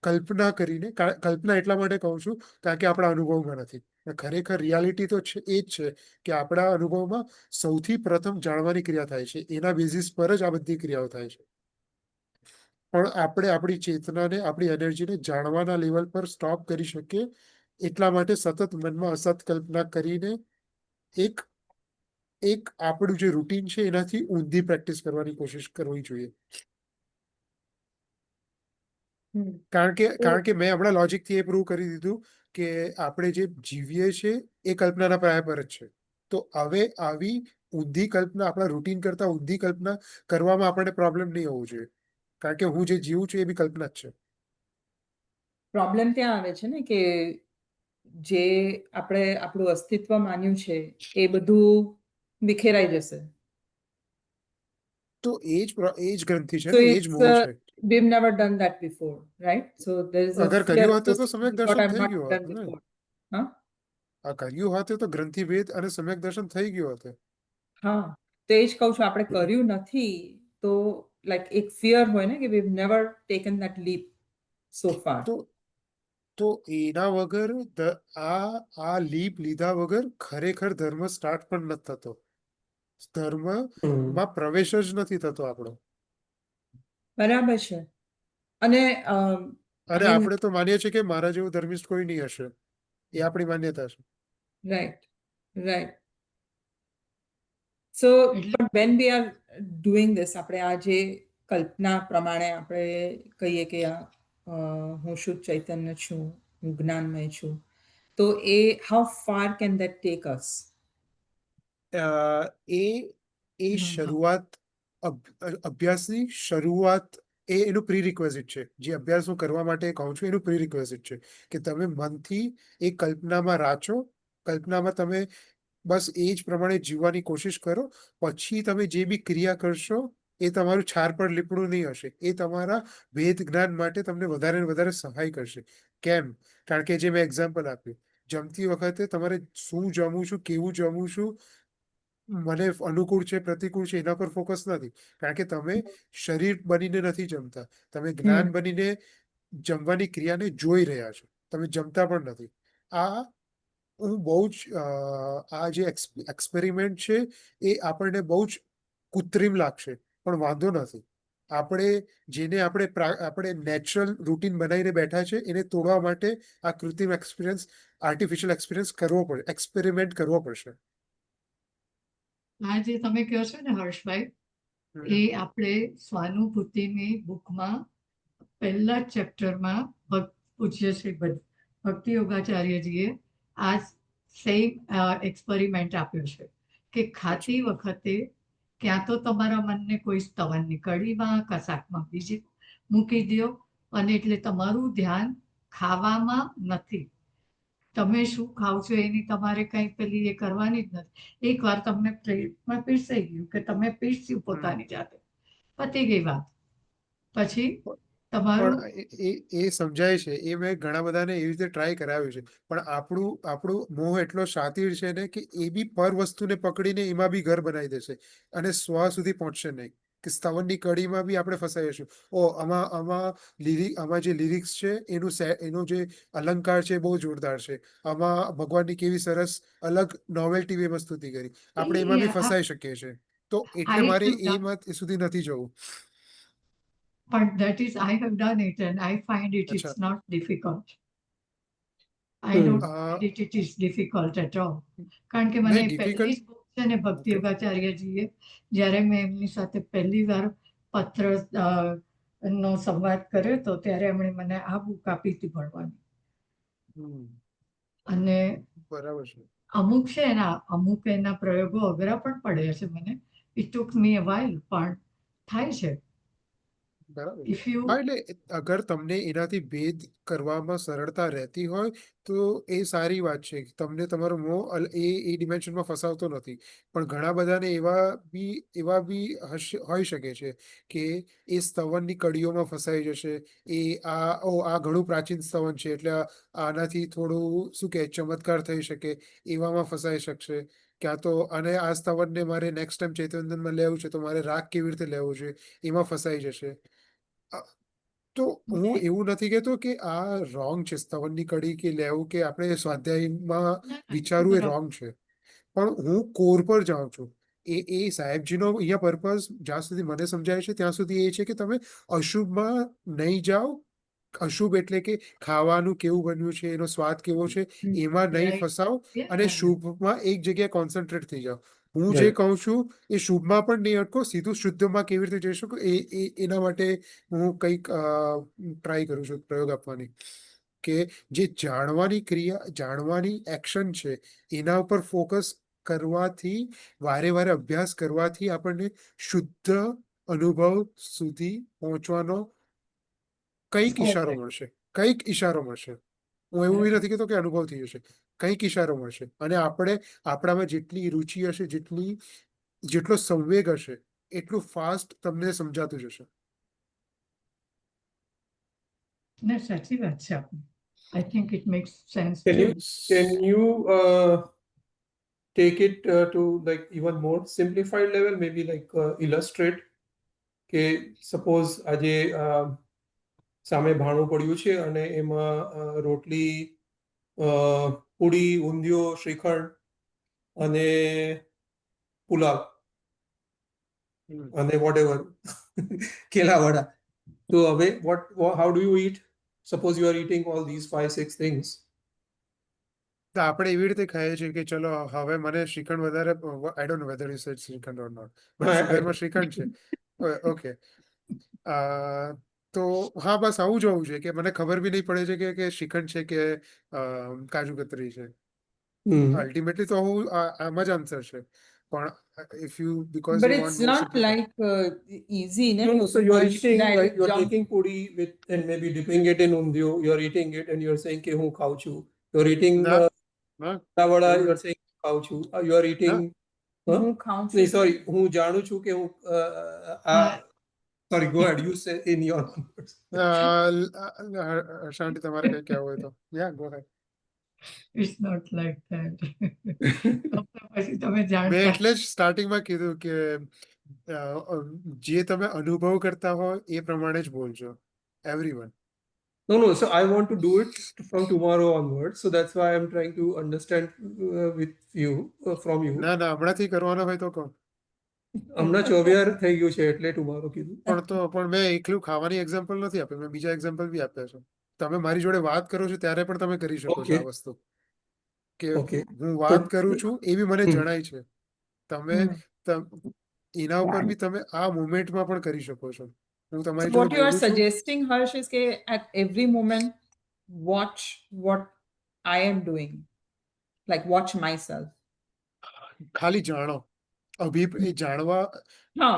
કલ્પના કરીને, કલ્પના એટલા માટે કહું છું કારણ કે આપણા અનુભવમાં નથી. ખરેખર રિયાલિટી તો છે એ જ છે કે આપણા અનુભવમાં સૌથી પ્રથમ જાણવાની ક્રિયા થાય છે. એના બેઝિસ પર જ આ બધી ક્રિયાઓ થાય છે. પણ આપણે આપણી ચેતનાને, આપણી એનર્જીને જાણવાના લેવલ પર સ્ટોપ કરી શકીએ એટલા માટે સતત મનમાં અસત કલ્પના કરીને એક એક આપણું જે રૂટીન છે એનાથી ઊંધી પ્રેક્ટિસ કરવાની કોશિશ કરવી જોઈએ. કારણ કે મેં હમણાં લોજિકથી એ પ્રૂવ કરી દીધું કે આપણે જે જીવીએ છીએ એ કલ્પનાના પાયા પર જ છે. તો હવે આવી ઊંધી કલ્પના, આપણા રૂટીન કરતા ઊંધી કલ્પના કરવામાં આપણને પ્રોબ્લેમ નહીં હોવું જોઈએ. કારણ કે હું જે જીવું છું એ બી કલ્પના જ છે. પ્રોબ્લેમ ત્યાં આવે છે ને કે જે આપણે આપણું અસ્તિત્વ માન્યું છે એ બધું વિખેરાઈ જશે. તો એ જ ગ્રંથિ છે So ને, એ જ મોહ છે. we've never done that before, right? So there is a અગર fear કર્યું હોત તો સમ્યક associated with what દર્શન I've થઈ not ગયું done હોત ને. before. હા આ કર્યું હોત તો ગ્રંથિ ભેદ અને સમ્યક દર્શન થઈ ગયું હતું. હા, તો એ જ કહું છું, આપણે કર્યું નથી તો લાઈક એક ફિયર હોય ને કે we've never taken that leap so far. તો એના વગર આ લીપ લીધા વગર ખરેખર ધર્મ સ્ટાર્ટ પણ નથી થતો. ધર્મમાં પ્રવેશ જ નથી થતો આપણો. બરાબર છે. અને અને આપણે તો માનીએ છીએ કે મારા જેવું ધર્મિષ્ઠ કોઈ નહીં હશે. એ આપણી માન્યતા છે. Right. So but when we are doing this, આપણે આ જે કલ્પના પ્રમાણે આપણે કહીએ કે હું શુદ્ધ ચૈતન્ય છું, હું જ્ઞાનમય છું, તો એ how far can that take us? એ શરૂઆત, અભ્યાસની શરૂઆત એનું પ્રીરિક્વેઝિટ છે. જે અભ્યાસ હું કરવા માટે કહું છું એનું પ્રીરિક્વેઝિટ છે કે તમે મનથી એ કલ્પનામાં રાચો, કલ્પનામાં તમે બસ એ જ પ્રમાણે જીવવાની કોશિશ કરો. પછી તમે જે બી ક્રિયા કરશો એ તમારું છાર પર લીપણું નહીં હશે. એ તમારા વેદ જ્ઞાન માટે તમને વધારે ને વધારે સહાય કરશે. કેમ? કારણ કે જે મેં એક્ઝામ્પલ આપ્યું, જમતી વખતે તમારે શું જમું છું, કેવું જમું છું, મને અનુકૂળ છે, પ્રતિકૂળ છે, એના પર ફોકસ નથી. કારણ કે તમે શરીર બનીને નથી જમતા, તમે જ્ઞાન બનીને જમવાની ક્રિયાને જોઈ રહ્યા છો. તમે જમતા પણ નથી. હું બહુ જ આ જે એક્સપેરિમેન્ટ છે એ આપણને બહુ જ કૃત્રિમ લાગશે, પણ વાંધો નથી. આપણે નેચરલ રૂટીન બનાવીને બેઠા છે, એને તોડવા માટે આ કૃત્રિમ એક્સપિરિયન્સ, આર્ટિફિશિયલ એક્સપિરિયન્સ કરવો પડે, એક્સપેરિમેન્ટ કરવો પડશે. આ જે તમે કહો છો ને હર્ષભાઈ, એ આપણે સ્વાનુભૂતિની બુકમાં પહેલા ચેપ્ટરમાં પૂજ્ય શ્રી ભક્તિ યોગાચાર્યજીએ આ સેમ એક્સપેરિમેન્ટ આપ્યો છે કે ખાતી વખતે ક્યાં તો તમારા મનને કોઈ સ્તવનની કઢીમાં કશાકમાં બીજી મૂકી દો, અને એટલે તમારું ધ્યાન ખાવામાં નથી. તમે શું ખાવ છો એની તમારે કઈ પેલી એ કરવાની જ નથી. એકવાર તમને પ્લેટમાં પીરસાઈ ગયું કે તમે પીરસ્યું પોતાની જાતે, પતી ગઈ વાત. પછી તમારું પણ એ સમજાય છે, એ મેં ઘણા બધાને એવી રીતે ટ્રાય કરાવ્યું છે. પણ આપણું મોહ એટલો શાતિર છે ને કે એ બી પર વસ્તુને પકડીને એમાં બી ઘર બનાવી દેશે અને સ્વ સુધી પહોંચશે નહીં. કે સ્તવનની કડીમાં બી આપણે ફસાઈ જશું. આમાં જે લિરિક્સ છે એનો જે અલંકાર છે બહુ જોરદાર છે. આમાં ભગવાનની કેવી સરસ અલગ નોવેલ્ટી વે વસ્તુથી કરી. આપણે એમાં બી ફસાઈ શકીએ છીએ. તો એટલે I મારે have એ done, મત સુધી નથી જવું. but that is I have done it and I find it અચ્છા. it's not difficult. I hmm. don't find it is difficult at all. કારણ કે મને નહીં, પહેલી ડિફિકલ્ટ. જ book છે ને ભક્તિ Okay. યોગાચાર્યજીએ, જ્યારે મેં એમની સાથે પહેલી વાર પત્ર નો સંવાદ કર્યો હતો ત્યારે એમણે મને આ બુક આપી હતી ભણવાની. અને બરાબર છે. અમુક એના પ્રયોગો અઘરા પણ પડે છે મને. It took me a while, પણ થાય છે. બરાબર. ઇફ યુ હા, એટલે અગર તમને એનાથી ભેદ કરવામાં સરળતા રહેતી હોય તો એ સારી વાત છે. તમને તમારો મોહ એ ડિમેન્શનમાં ફસાવતો નથી. પણ ઘણા બધાને એવા બી હોઈ શકે છે કે એ સ્તવનની કડીઓમાં ફસાઈ જશે. આ ઘણું પ્રાચીન સ્તવન છે એટલે આનાથી થોડું શું કે ચમત્કાર થઈ શકે એવામાં ફસાઈ શકશે. ક્યાં તો અને આ સ્તવનને મારે નેક્સ્ટ ટાઈમ ચૈતન્યમાં લેવું છે તો મારે રાગ કેવી રીતે લેવું છે એમાં ફસાઈ જશે. તો હું એવું નથી કહેતો કે આ રોંગ છે, સ્તવનની કડી કે લેવું કે આપણે સ્વાધ્યાયમાં વિચારવું એ રોંગ છે. પણ હું કોર પર જાઉં છું. એ સાહેબજીનો અહીંયા પર્પઝ જ્યાં સુધી મને સમજાય છે ત્યાં સુધી એ છે કે તમે અશુભમાં નહીં જાઓ. અશુભ એટલે કે ખાવાનું કેવું બન્યું છે, એનો સ્વાદ કેવો છે, એમાં નહીં ફસાવ અને શુભમાં એક જગ્યાએ કોન્સન્ટ્રેટ થઈ જાઓ. હું જે Right. કહું છું એ શુભમાં પણ નહીં અટકો, સીધું શુદ્ધમાં કેવી રીતે જઈ શકું એના માટે હું કંઈક ટ્રાય કરું છું પ્રયોગ આપવાની. કે જે જાણવાની એક્શન છે એના ઉપર ફોકસ કરવાથી, વારે વારે અભ્યાસ કરવાથી આપણને શુદ્ધ અનુભવ સુધી પહોંચવાનો કંઈક ઈશારો મળશે. હું એવું બી નથી કહેતો કે અનુભવ થઈ જશે. કંઈક ઈશારો મળશે અને આપણામાં જેટલી રુચિ હશે, જેટલો સંવેગ હશે એટલું ફાસ્ટ તમને સમજાતું જશે. ને સાચી વાત છે આપની. I think it max sense. Can you take it to like even more simplified level, maybe like illustrate કે suppose આજે સામે ભાણું પડ્યું છે અને એમાં રોટલી, પૂરી, ઊંધિયો, શ્રીખંડ અને પુલાવ અને whatever કેલાવડા. તો હવે how do you eat? Suppose you are eating all these 5-6 things. તો આપણે એવી રીતે ખાઈએ છીએ કે ચલો હવે મને શ્રીખંડ વધારે, I don't know whether is shrikhand or not, but શુગરમાં શ્રીખંડ છે. ઓકે. તો હા, બસ આવું જ હોવું છે કે મને ખબર બી નહીં પડે છે કે શ્રીખંડ છે કે કાજુ કતરી છે. અલ્ટિમેટલી તો આમ જ આન્સર છે. પણ if you because But you it's want not like easy, no? No, so you are Because eating, direct like you are jump. taking puri with and maybe dipping it in undio. You are eating it and you are saying કે હું ખાઉં છું. You are eating ના, વડા. એવું You are saying ખાઉં છું. You are eating. Huh? હું ખાઉં છું. નહીં, sorry. હું જાણું છું કે હું sorry. Go ahead. You say in your words. શાંતિ, તમારે કઈ કહેવું હોય તો go ahead. It's not like that. પછી તમે મેં જાણતા એટલે જ સ્ટાર્ટિંગમાં કીધું કે જે તમે અનુભવ કરતા હો એ પ્રમાણે જ બોલજો. Everyone. No, so I want to do it from tomorrow onwards. So that's why I'm trying to understand with you, from you. ના, હમણાંથી કરવાનો હોય તો કહો. હમણાં 24 થઈ ગયું છે એટલે tomorrow કીધું. પણ મેં એકલું ખાવાની એક્ઝામ્પલ નથી આપ્યું, મેં બીજા એક્ઝામ્પલ બી આપ્યા છે. તમે મારી જોડે વાત કરો છો ત્યારે પણ તમે કરી શકો છો આ વસ્તુ. કે Okay. હું વાત કરું છું એ બી મને હમ. જણાય છે. તમે એના ઉપર બી તમે આ મોમેન્ટમાં પણ કરી શકો છો. હું So તમારી what જોડે you are બોલું છું. suggesting, Harsh, is that at every moment, watch what I am doing. like watch myself. ખાલી જાણો એ જાણવા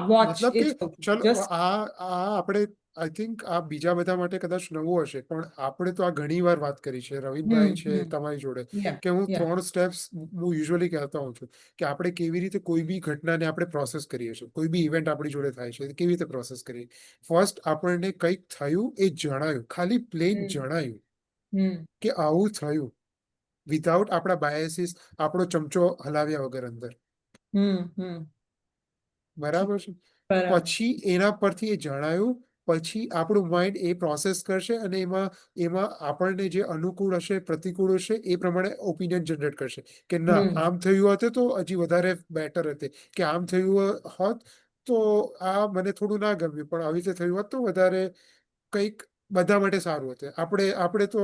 Watch મતલબ કે it's okay. ચલો Just આપણે આઈ થિંક આ બીજા બધા માટે કદાચ નવું હશે, પણ આપણે તો આ ઘણી વાર વાત કરી છે રવિનભાઈ છે તમારી જોડે, yeah, કે હું yeah. 3 સ્ટેપ્સ હું યુઝ્યુઅલી કહેતા હોઉં છું કે આપણે કેવી રીતે કોઈ બી ઘટનાને આપણે પ્રોસેસ કરીએ છીએ, કોઈ બી ઇવેન્ટ આપણી જોડે થાય છે કેવી રીતે પ્રોસેસ કરીએ. ફર્સ્ટ આપણને કંઈક થયું, એ જણાયું, ખાલી પ્લેન જણાયું Hmm. કે આવું થયું, વિધાઉટ આપણા બાયસીસ, આપણો ચમચો હલાવ્યા વગર અંદર. Hmm. બરાબર છે. બરાબર. પછી એના પરથી એ જણાયું, પછી આપણું માઇન્ડ એ પ્રોસેસ કરશે અને એમાં આપણને જે અનુકૂળ હશે, પ્રતિકૂળ હશે, એ પ્રમાણે ઓપિનિયન જનરેટ કરશે કે ના આમ થયું હતું તો હજી વધારે બેટર હતી, કે આમ થયું હોત તો આ મને થોડું ના ગમ્યું, પણ આવી રીતે થયું હોત તો વધારે કંઈક બધા માટે સારું હતું. આપણે તો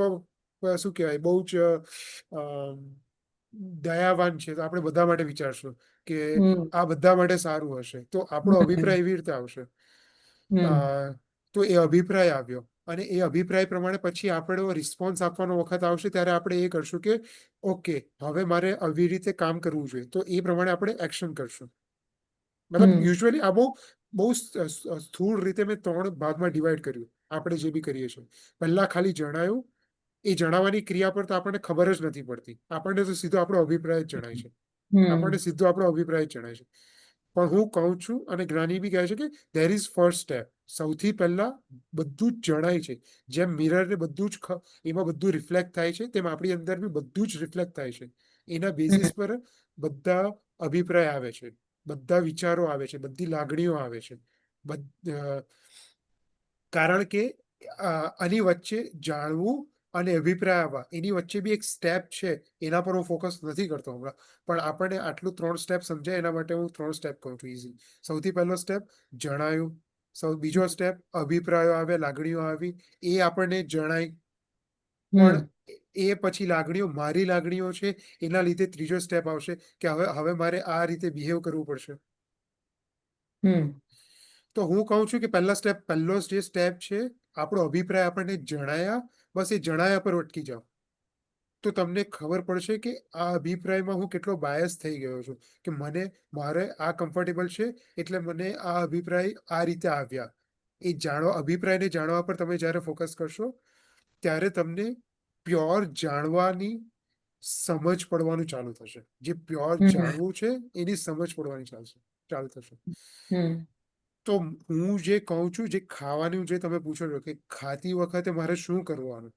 શું કહેવાય, બહુ જ દયાવાન છે, તો આપણે બધા માટે વિચારશું કે આ બધા માટે સારું હશે, તો આપણો અભિપ્રાય એવી રીતે આવશે. તો એ અભિપ્રાય આવ્યો અને એ અભિપ્રાય પ્રમાણે પછી આપણો રિસ્પોન્સ આપવાનો વખત આવશે ત્યારે આપણે એ કરશું કે ઓકે હવે મારે આવી રીતે કામ કરવું જોઈએ, તો એ પ્રમાણે આપણે એક્શન કરશું. મતલબ યુઝ્યુઅલી આ બહુ સ્થૂળ રીતે મેં 3 ભાગમાં ડિવાઈડ કર્યું આપણે જે બી કરીએ છીએ. પહેલા ખાલી જણાયું, એ જણાવવાની ક્રિયા પર તો આપણને ખબર જ નથી પડતી, આપણને તો સીધો આપણો અભિપ્રાય જ જણાય છે, આપણને સીધો આપણો અભિપ્રાય જ જણાય છે. પણ હું કહું છું અને જ્ઞાની બી કહે છે કે ધેર ઇઝ ફર્સ્ટ સ્ટેપ. સૌથી પહેલા બધું જ જણાય છે, જેમ મિરરને બધું જ એમાં બધું રિફ્લેક્ટ થાય છે, તેમ આપણી અંદર બી બધું જ રિફ્લેક્ટ થાય છે. એના બેઝિસ પર બધા અભિપ્રાય આવે છે, બધા વિચારો આવે છે, બધી લાગણીઓ આવે છે. કારણ કે આની વચ્ચે જાણવું અને અભિપ્રાય આવવા, એની વચ્ચે બી એક સ્ટેપ છે, એના પર હું ફોકસ નથી કરતો હમણાં, પણ આપણને આટલું 3 સ્ટેપ સમજાય એના માટે હું 3 સ્ટેપ કહું છું ઇઝી. સૌથી પહેલો સ્ટેપ જણાયું, બીજો સ્ટેપ અભિપ્રાયો આવે, લાગણીઓ આવી, એ આપણને જણાય, પણ એ પછી લાગણીઓ, મારી લાગણીઓ છે, એના લીધે ત્રીજો સ્ટેપ આવશે કે હવે મારે આ રીતે બિહેવ કરવું પડશે. તો હું કહું છું કે પહેલો જે સ્ટેપ છે, આપણો અભિપ્રાય આપણને જણાયા, બસ એ જણાયા પર અટકી જાઓ, તો તમને ખબર પડશે કે આ અભિપ્રાયમાં હું કેટલો બાયસ થઈ ગયો છું, કે મારે આ કમ્ફર્ટેબલ છે એટલે મને આ અભિપ્રાય આ રીતે આવ્યા. એ અભિપ્રાયને જાણવા પર તમે જ્યારે ફોકસ કરશો ત્યારે તમને પ્યોર જાણવાની સમજ પડવાનું ચાલુ થશે. જે પ્યોર જાણવું છે એની સમજ પડવાની ચાલુ થશે. તો હું જે કહું છું, જે ખાવાનું જે તમે પૂછો છો કે ખાતી વખતે મારે શું કરવાનું,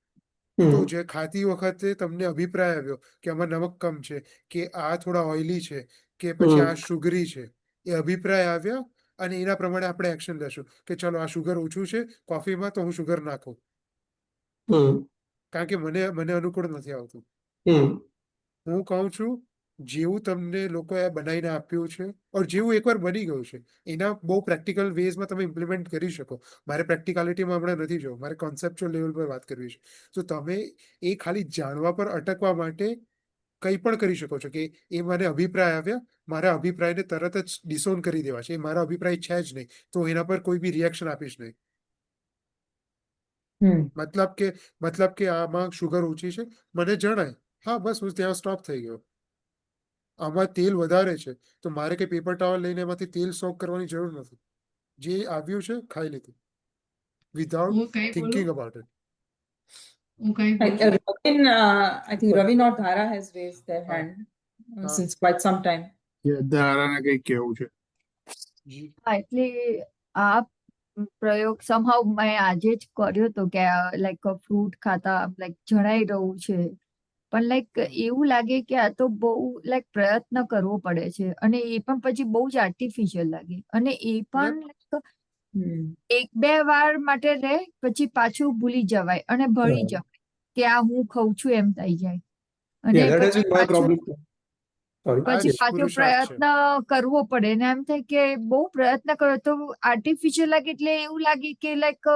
તો જે ખાતી વખતે તમને અભિપ્રાય આવ્યો કે આમાં નમક કમ છે, કે આ થોડા ઓઇલી છે, કે પછી આ શુગરી છે, એ અભિપ્રાય આવ્યા અને એના પ્રમાણે આપણે એક્શન લેશું કે ચલો આ શુગર ઓછું છે કોફીમાં, તો હું શુગર નાખું, કારણ કે મને અનુકૂળ નથી આવતું. હું કહું છું જેવું તમને લોકોએ બનાવીને આપ્યું છે, ઓર જેવું એકવાર બની ગયું છે, એના બહુ પ્રેક્ટિકલ વેઝમાં તમે ઇમ્પ્લિમેન્ટ કરી શકો. મારે પ્રેક્ટિકાલિટીમાં હમણાં નથી જવું, મારે કોન્સેપ્ચ્યુઅલ લેવલ પર વાત કરવી છે. તો તમે એ ખાલી જાણવા પર અટકવા માટે કંઈ પણ કરી શકો છો કે એ મને અભિપ્રાય આવ્યા, મારા અભિપ્રાયને તરત જ ડિસોન કરી દેવા છે, એ મારા અભિપ્રાય છે જ નહીં, તો એના પર કોઈ બી રિએક્શન આપીશ નહીં. મતલબ કે આમાં શુગર ઓછી છે, મને જણાય, હા બસ હું ત્યાં સ્ટોપ થઈ ગયો. આમાં તેલ વધારે છે, તો મારે કઈ પેપર ટાવલ લઈને એમાંથી તેલ સોક કરવાની જરૂર નથી, જે આવ્યું છે ખાઈ લીધું, વિધાઉટ હું કઈ બોલું થિંકિંગ અબાઉટ ઇટ. હું કઈ બોલું I think Ravi or Dhara has raised their hand since quite some time. ધારાને કઈ કેવું છે? હા, એટલે આ પ્રયોગ somehow મેં આજે જ કર્યો હતો કે લાઈક ફ્રૂટ ખાતા લાઈક જણાઈ રહ્યું છે, પણ લાઈક એવું લાગે કે આ તો બહુ લાઈક પ્રયત્ન કરવો પડે છે અને એ પણ પછી બહુ જ આર્ટિફિશિયલ લાગે, અને એ પણ like 1-2 વાર માટે રહે પછી પાછું ભૂલી જવાય અને ભળી જવાય કે આ હું ખઉં છું એમ થઈ જાય, અને that has પછી been my પાછું problem. Sorry. પછી આ જ પાછો પુરુષાર્થ છે. પ્રયત્ન કરવો પડે ને એમ થાય કે બહુ પ્રયત્ન કરો તો આર્ટિફિશિયલ લાગે, એટલે એવું લાગે કે લાઈક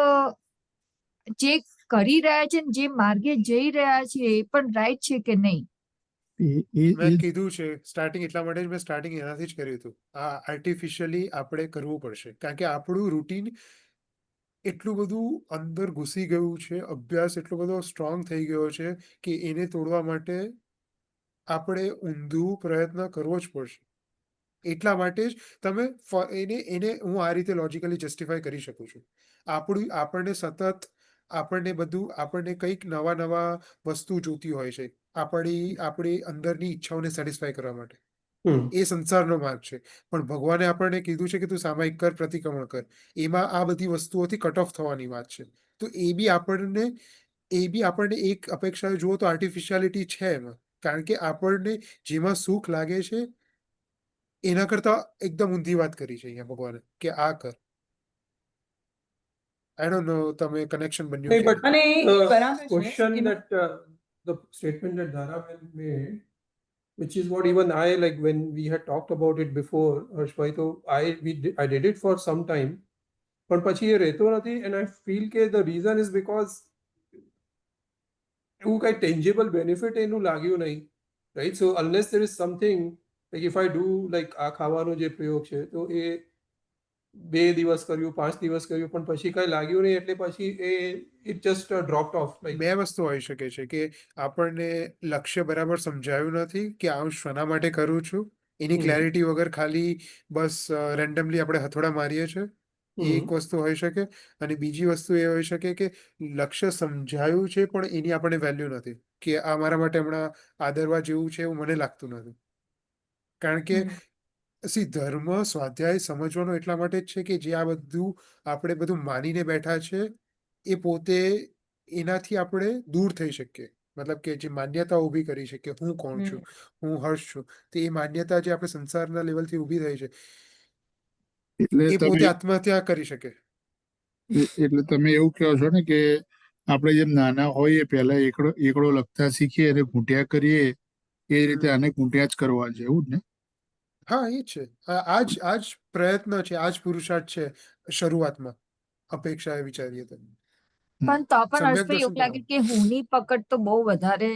જે કરી રહ્યા છે ને જે માર્ગે જઈ રહ્યા છે એ પણ રાઈટ છે કે નહીં. મેં કીધું છે સ્ટાર્ટિંગ, એટલા માટે જ મેં સ્ટાર્ટિંગ એનાથી જ કર્યું હતું. આ આર્ટિફિશિયલી આપણે કરવું પડશે, કારણ કે આપણું રૂટીન એટલું બધું અંદર ઘૂસી ગયું છે, અભ્યાસ એટલો બધો સ્ટ્રોંગ થઈ ગયો છે કે એને તોડવા માટે આપણે ઊંધું પ્રયત્ન કરવો જ પડશે. એટલા માટે જ તમે એને હું આ રીતે લોજિકલી જસ્ટિફાય કરી શકું છું. આપણને સતત આપણને કંઈક નવા વસ્તુ જોતી હોય છે આપણી અંદરની ઈચ્છાઓને સેટિસ્ફાય કરવા માટે. હમ એ સંસારનો માર્ગ છે. પણ ભગવાને આપણને કીધું છે કે તું સામાયિક કર, પ્રતિક્રમણ કર. એમાં આ બધી વસ્તુઓથી કટ ઓફ થવાની વાત છે. તો એ બી આપણને એક અપેક્ષા જુઓ તો આર્ટિફિશિયાલિટી છે એમાં. કારણ કે આપણને જેમાં સુખ લાગે છે એના કરતા એકદમ ઊંધી વાત કરી છે અહીંયા ભગવાને કે આ કર. આઈ ડોન્ટ નો તમે કનેક્શન બન્યું Hey, કે but અને the બરાબર છે question એમાં that the statement that Dharavel made, which is what even I like when we had talked about it before, Harshbhai, so I did it for some time, પણ પછી એ રહેતો નથી, and I feel કે the reason is because એવું કઈ tangible benefit એનું લાગ્યું નહીં, right? So unless there is something like if I do like આ ખાવાનો જે પ્રયોગ છે તો એ 2 દિવસ કર્યું 5 દિવસ કર્યું પણ પછી કઈ લાગ્યું નહીં એટલે પછી એ it just dropped off like બે વસ્તુ હોઈ શકે છે કે આપણને લક્ષ્ય બરાબર સમજાયું નથી કે આ હું શાના માટે કરું છું. એની ક્લેરિટી વગર ખાલી બસ રેન્ડમલી આપણે હથોડા મારીએ છીએ. એ એક વસ્તુ હોઈ શકે. અને બીજી વસ્તુ એ હોઈ શકે કે લક્ષ્ય સમજાયું છે પણ એની આપણને વેલ્યુ નથી કે આ મારા માટે હમણાં આદરવા જેવું છે એવું મને લાગતું નથી. કારણ કે ધર્મ સ્વાધ્યાય સમજવાનો એટલા માટે જ છે કે જે આ બધું આપણે બધું માનીને બેઠા છે એ પોતે એનાથી આપણે દૂર થઈ શકીએ. મતલબ કે જે માન્યતા ઊભી કરી છે કે હું કોણ છું, હું હર્ષ છું, તો એ માન્યતા જે આપણે સંસારના લેવલથી ઊભી થઈ છે એટલે એ પોતે તમે આત્મહત્યા કરી શકે. એટલે તમે એવું કહો છો ને કે આપણે જેમ નાના હોઈએ પહેલા એકડો લખતા શીખીએ અને ઘૂંટ્યા કરીએ એ રીતે આને ઘૂંટ્યા જ કરવા છે એવું જ ને? હા, એ છે. આ જ પ્રયત્ન છે, આ જ પુરુષાર્થ છે શરૂઆતમાં. અપેક્ષા એ વિચારીએ તો પણ તો પણ સમ્યક હર્ષભાઈ દર્શન એવું લાગે કે હુંની પકડ તો બહુ વધારે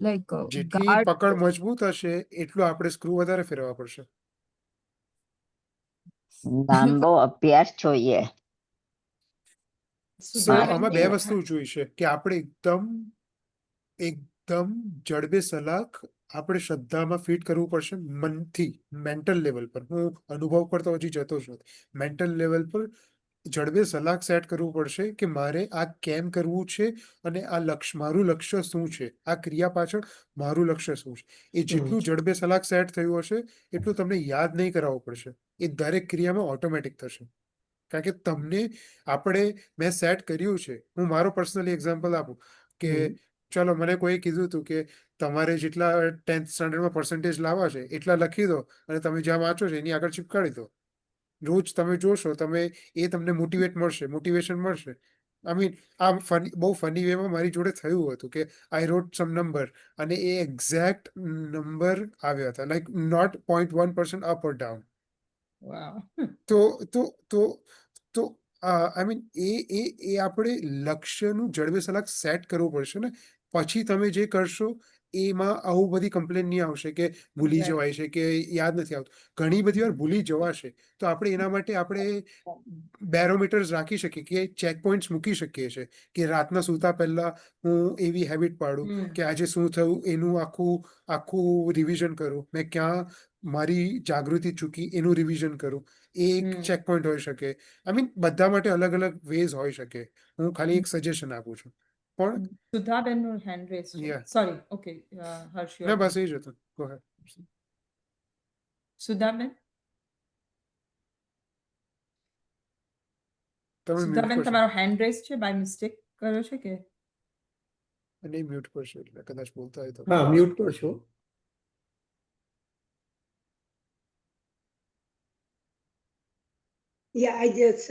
લાઈક જેટલી ગાઢ પકડ મજબૂત હશે એટલું આપણે સ્ક્રૂ વધારે ફેરવવા પડશે. લાંબો અભ્યાસ જોઈએ. સો સુધાબેન આમાં બે બોલો. વસ્તુ જોઈ છે કે આપણે એકદમ જડબે સલાક આપણે શ્રદ્ધામાં ફિટ કરવું પડશે મનથી. મેન્ટલ લેવલ પર હું અનુભવ પર તો હજી જતો જ નથી. મેન્ટલ લેવલ પર જડબે સલાક સેટ કરવું પડશે કે મારે આ કેમ કરવું છે અને આ મારું લક્ષ્ય શું છે, આ ક્રિયા પાછળ મારું લક્ષ્ય શું છે. એ જેટલું જડબે સલાક સેટ થયું હશે એટલું તમને યાદ નહીં કરાવવું પડશે. એ દરેક ક્રિયામાં ઓટોમેટિક થશે. કારણ કે મેં સેટ કર્યું છે. હું મારો પર્સનલી એક્ઝામ્પલ આપું કે ચલો મને કોઈ કીધું હતું કે તમારે જેટલા 10th સ્ટાન્ડર્ડમાં પર્સન્ટેજ લાવવા છે એટલા લખી દો અને તમે જ્યાં વાંચો છો એની આગળ ચીપકારી દો. રોજ તમે જોશો તમને મોટિવેશન મળશે. આઈ મીન આ બહુ ફની વેમાં મારી જોડે થયું હતું કે આઈ રોટ સમ નંબર અને એ એક્ઝેક્ટ નંબર આવ્યા હતા, like not 0.1% up or down. Wow. તો તો તો તો આઈ મીન એ આપણે લક્ષ્યનું જડબે સલાક સેટ કરવું પડશે ને. પછી તમે જે કરશો એમાં આવું બધી કમ્પ્લેન નહીં આવશે કે ભૂલી Right. જવાય છે કે યાદ નથી આવતું. ઘણી બધી વાર ભૂલી જવાશે તો આપણે એના માટે આપણે બેરોમીટર્સ રાખી શકીએ કે ચેક પોઈન્ટ્સ મૂકી શકીએ છીએ કે રાતના સૂતા પહેલા હું એવી હેબિટ પાડું કે આજે શું થયું એનું આખું રિવિઝન કરું. મેં ક્યાં મારી જાગૃતિ ચૂકી એનું રિવિઝન કરું. એ એક ચેક પોઈન્ટ હોઈ શકે. આઈ મીન બધા માટે અલગ અલગ વેઝ હોઈ શકે. હું ખાલી એક સજેશન આપું છું. પણ સુધાબેનનું હેન્ડ રેઝ છે. Yeah. સોરી, ઓકે, હર્ષ ના બસ એ જ હતું. Go ahead. સુધાબેન તમે મ્યુટ સુધાબેન પર છો. તમારો હેન્ડ રેઝ છે બાય મિસ્ટેક કર્યો છે કે નહીં મ્યુટ પર છો એટલે કદાચ બોલતા હોય તો હા મ્યુટ પર છો. Yeah, I just,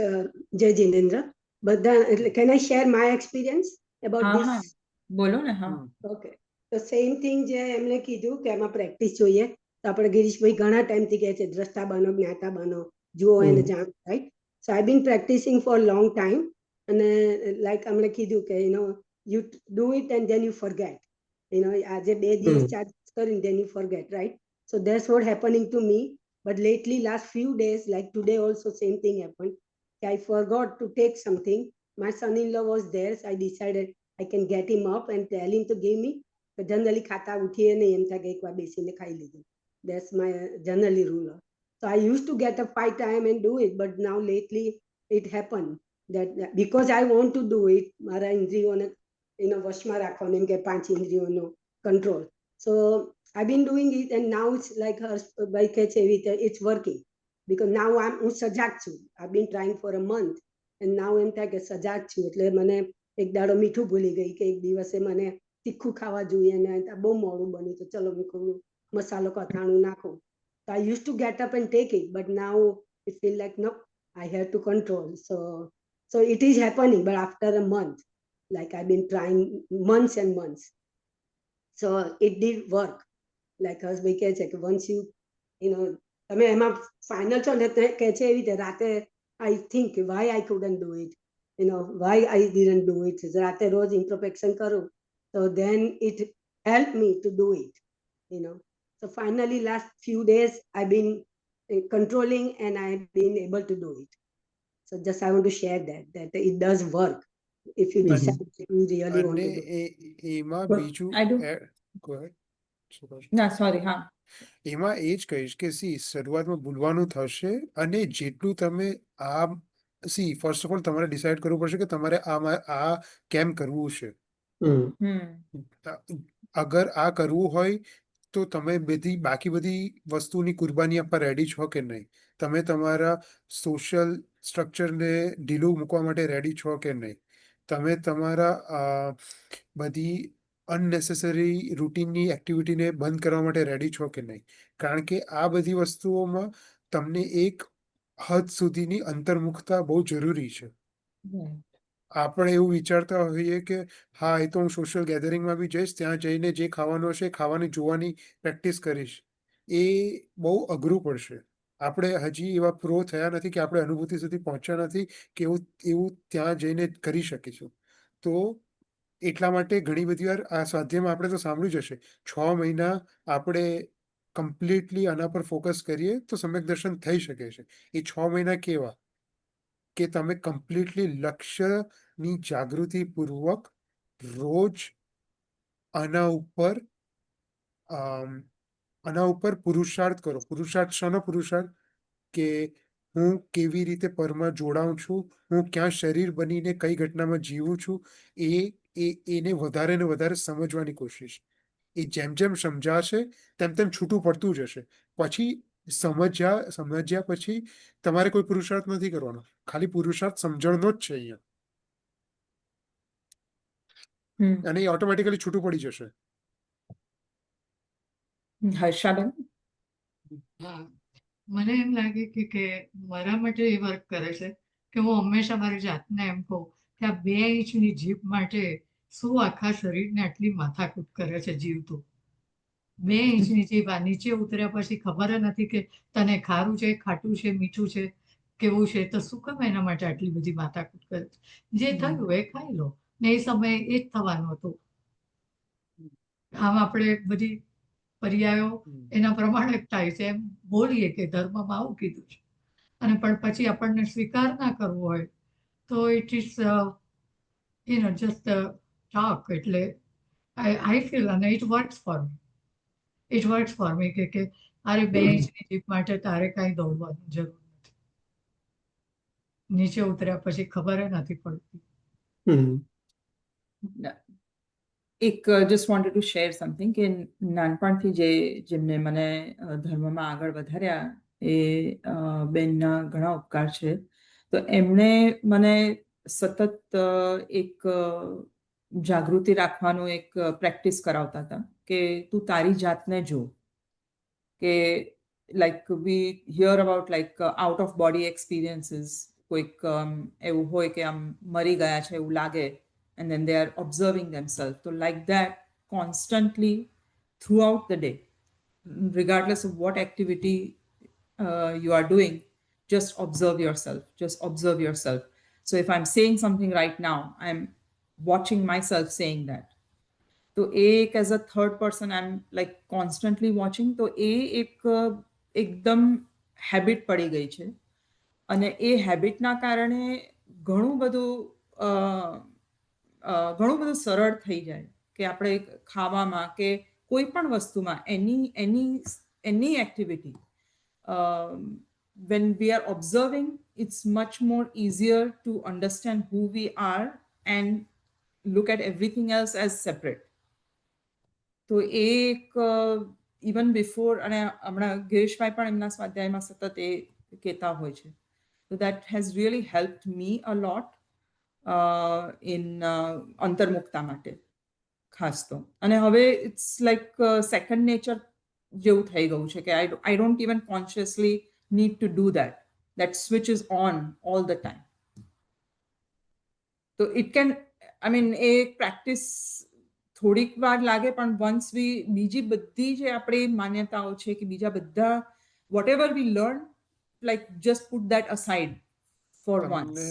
Jai Jindendra. બધા એટલે can I share my experience about હા this? હા બોલો ને. હા ઓકે, તો સેમ થિંગ જે એમણે કીધું કે એમાં પ્રેક્ટિસ જોઈએ. તો આપણે ગિરીશભાઈ ઘણા ટાઈમથી કહે છે દ્રષ્ટા બનો, જ્ઞાતા બનો, જુઓ એને જાણો, right? So I been practicing for long time. અને લાઈક એમણે કીધું કે you do it and then you forget. આજે 2 દિવસ 4 દિવસ કરીને then you forget, right? So that's what happening to me. But lately, last few days, like today also, same thing happened. I forgot to take something. My son-in-law was there, so I decided I can get him up and tell him to give me generally ખાતા ઉઠીએ નહીં, એમ થાય કે એકવાર બેસીને ખાઈ લીધું. That's my generally rule. So I used to get up 5 times and do it, but now lately it happened that because I want to do it, મારા ઇન્દ્રિયોને વશમાં રાખવાનું, એમ કે 5 ઇન્દ્રિયોનો control. So I've been doing it and now it's like ભાઈ કહે છે એવી રીતે it's working because now હું સજાગ છું. I've been trying for a month and now એમ થાય કે સજાગ છું એટલે મને એક દાડો મીઠું ભૂલી ગઈ કે એક દિવસે મને તીખું ખાવા જોઈએ ને બહુ મોડું બન્યું તો ચલો મેં કહ્યું મસાલો કથાણું નાખો. So I used to get up and take it, but now it feels like no, I have to control. So it is happening, but after a month, like I've been trying months and months. So it did work. Like husband કહે છે કે once you તમે એમાં final છો ને કહે છે એવી રીતે રાતે I think why I couldn't do it, why I didn't do it. રાતે રોજ introspection કરું, so then it helped me to do it. So finally last few days I've been controlling and I've been able to do it. So just I want to share that it does work if you decide that you really want અને to do it. એમાં But બીજું I do. Go ahead. શું કહો છો? ના sorry, હા. એમાં એ જ કહીશ કે શરૂઆતમાં ભૂલવાનું થશે અને જેટલું તમે ફર્સ્ટ ઓફ ઓલ તમારે ડિસાઇડ કરવું પડશે કે તમારે આ કેમ કરવું છે. અગર આ કરવું હોય તો તમે બાકી બધી વસ્તુની કુરબાની આપવા રેડી છો કે નહીં, તમે તમારા સોશિયલ સ્ટ્રક્ચરને ઢીલું મૂકવા માટે રેડી છો કે નહીં, તમે તમારા બધી અનનેસેસરી રૂટીનની એક્ટિવિટીને બંધ કરવા માટે રેડી છો કે નહીં. કારણ કે આ બધી વસ્તુઓમાં તમને એક હદ સુધીની અંતર્મુખતા બહુ જરૂરી છે. આપણે એવું વિચારતા હોઈએ કે હા એ તો હું સોશિયલ ગેધરિંગમાં બી જઈશ, ત્યાં જઈને જે ખાવાનું હશે ખાવાની જોવાની પ્રેક્ટિસ કરીશ. એ બહુ અઘરું પડશે. આપણે હજી એવા પ્રો થયા નથી કે આપણે અનુભૂતિ સુધી પહોંચ્યા નથી કે એવું ત્યાં જઈને કરી શકીશું. તો એટલા માટે ઘણી બધી વાર આ સ્વાધ્યાયમાં આપણે તો સાંભળ્યું જ હશે, 6 મહિના આપણે કમ્પ્લીટલી આના પર ફોકસ કરીએ તો સમ્યક દર્શન થઈ શકે છે. એ 6 મહિના કેવા કે તમે કમ્પ્લીટલી લક્ષ્યની જાગૃતિપૂર્વક રોજ આના ઉપર પુરુષાર્થ કરો. પુરુષાર્થ શાનો પુરુષાર્થ? કે હું કેવી રીતે પરમાં જોડાઉં છું, હું ક્યાં શરીર બનીને કઈ ઘટનામાં જીવું છું, એને વધારે ને વધારે સમજવાની કોશિશ. એ જેમ જેમ સમજાશે તેમ તેમ છૂટું પડતું જશે. પછી સમજ્યા પછી તમારે કોઈ પુરુષાર્થ નથી કરવાનો, ખાલી પુરુષાર્થ સમજણનો જ છે અહીંયા, અને એ ઓટોમેટિકલી છૂટું પડી જશે. હર્ષાબેન. હા, મને એમ લાગે કે મારા માટે એ વર્ક કરે છે કે હું હંમેશા મારી જાતને એમ કહું કે આ 2 ઇંચની જીભ માટે શું આખા શરીરને આટલી માથાકૂટ કરે છે જીવતું. 2 ઇંચની જીભ આ નીચે ઉતર્યા પછી ખબર જ નથી કે તને ખારું છે, ખાટું છે, મીઠું છે, કેવું છે, તો શું કામ એના માટે આટલી બધી માથાકૂટ કરે છે? જે થયું એ ખાઈ લો ને, એ સમયે એ જ થવાનું હતું. આમ આપણે બધી પર્યાયો એના પ્રમાણે જ થાય છે. એમ બોલીએ કે ધર્મમાં આવું કીધું છે, અને પણ પછી આપણને સ્વીકાર ના કરવો હોય તો ઇટ ઇઝ જસ્ટ ટોક. એટલે આઈ ફીલ, અને it works for me. It works for me કે અરે 2 ઇંચની જીભ માટે તારે કાંઈ દોડવાની જરૂર નથી. નીચે ઉતર્યા પછી ખબર નથી પડતી. એક just wanted to share something કે નાનપણથી જેમને મને ધર્મમાં આગળ વધાર્યા એ બેનના ઘણા ઉપકાર છે. તો એમણે મને સતત એક જાગૃતિ રાખવાનું એક પ્રેક્ટિસ કરાવતા હતા કે તું તારી જાતને જો. કે like we here about like out of body experiences. કોઈક એવું હોય કે આમ મરી ગયા છે એવું લાગે, and then they are observing themselves. So like that, constantly throughout the day, regardless of what activity you are doing, just observe yourself. Just observe yourself. So if I'm saying something right now, I'm watching myself saying that. So as a third person, I'm like constantly watching. So એકદમ habit પડી ગઈ છે, અને એ હેબિટના કારણે ઘણું બધું સરળ થઈ જાય. કે આપણે ખાવામાં કે કોઈ પણ વસ્તુમાં એની activity when we are observing, it's much more easier to understand who we are and look at everything else as separate. તો એ એક ઇવન બિફોર, અને હમણાં ગિરીશભાઈ પણ એમના સ્વાધ્યાયમાં સતત એ કહેતા હોય છે. તો that has really helped me a lot in અંતર્મુક્તા માટે ખાસ તો. અને હવે ઇટ્સ લાઈક સેકન્ડ નેચર જેવું થઈ ગયું છે કે I don't even consciously need to do that. That switch is on all the time. So it can, I mean, a practice થોડીક વાર લાગે, પણ once we બીજી બધી જે આપણી માન્યતાઓ છે કે બીજા બધા whatever we learn, like just put that aside for once.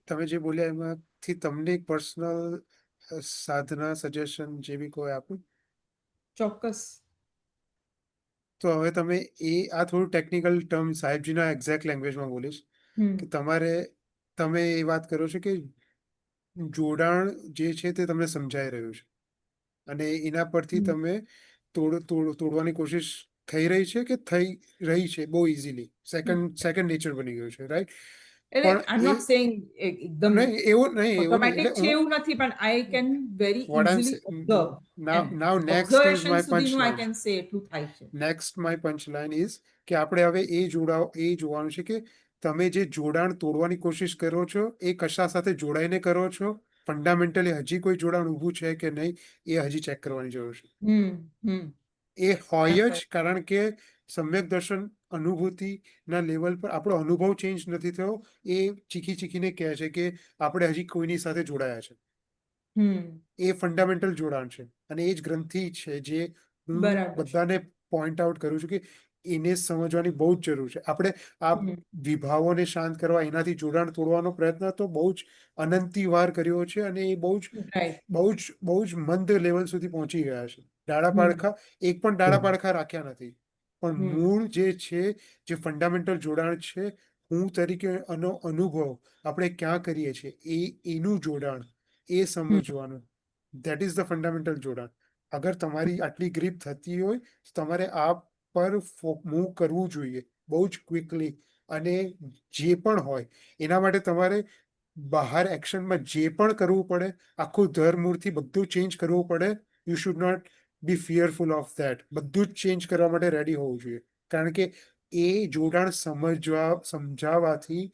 તમે જે બોલ્યા એમાંથી તમને એક પર્સનલ સાધના સજેશન જેવી કોઈ આપું? ચોક્કસ. તો હવે તમે આ થોડું ટેકનિકલ ટર્મ સાહેબજીના એક્ઝેક્ટ લેંગ્વેજમાં બોલીશ કે તમે એ વાત કરો છો કે જોડાણ જે છે તે તમને સમજાઈ રહ્યું છે અને એના પરથી તમે તોડવાની કોશિશ થઈ રહી છે કે થઈ રહી છે બહુ ઇઝીલી સેકન્ડ નેચર બની ગયું છે, રાઈટ? એટલે I'm not saying એકદમ એવું ઓટોમેટિક છે એવું નથી, પણ I can very easily observe. Now next is my સુધીનું I punchline. can say એટલું થાય છે. Next my punchline is કે આપણે હવે એ જોવાનું છે કે તમે જે જોડાણ તોડવાની કોશિશ કરો છો એ કશા સાથે જોડાઈને કરો છો, ફંડામેન્ટલી હજી કોઈ જોડાણ ઊભું છે કે નહીં એ હજી ચેક કરવાની જરૂર છે. એ હોય જ કારણ કે સમ્યક દર્શન અનુભૂતિના લેવલ પર આપણો અનુભવ ચેન્જ નથી થયો. એ ચીખીને કહે છે કે આપણે હજી કોઈની સાથે જોડાયા છે. એ ફંડામેન્ટલ જોડાણ છે અને એ જ ગ્રંથિ છે જે હું બધાને પોઈન્ટ આઉટ કરું છું કે એને સમજવાની બહુ જ જરૂર છે. આપણે આ વિભાવોને શાંત કરવા, એનાથી જોડાણ તોડવાનો પ્રયત્ન તો બહુ જ અનંતી વાર કર્યો છે અને એ બહુ જ મંદ લેવલ સુધી પહોંચી ગયા છે. એક પણ ડાળા પાડખા રાખ્યા નથી, પણ મૂળ જે છે, જે ફંડામેન્ટલ જોડાણ છે, હું તરીકે અનુભવ આપણે ક્યાં કરીએ છીએ એનું જોડાણ એ સમજવાનું, ધેટ ઇઝ ધ ફંડામેન્ટલ જોડાણ. અગર તમારી આટલી ગ્રીપ થતી હોય તો તમારે આ પર મૂવ કરવું જોઈએ બહુ જ ક્વિકલી. અને જે પણ હોય એના માટે તમારે બહાર એક્શનમાં જે પણ કરવું પડે, આખું ધરમૂળથી બધું ચેન્જ કરવું પડે. You should not be fearful of that. બધું જ ચેન્જ કરવા માટે રેડી હોવું જોઈએ, કારણ કે એ જોડાણ સમજાવવાથી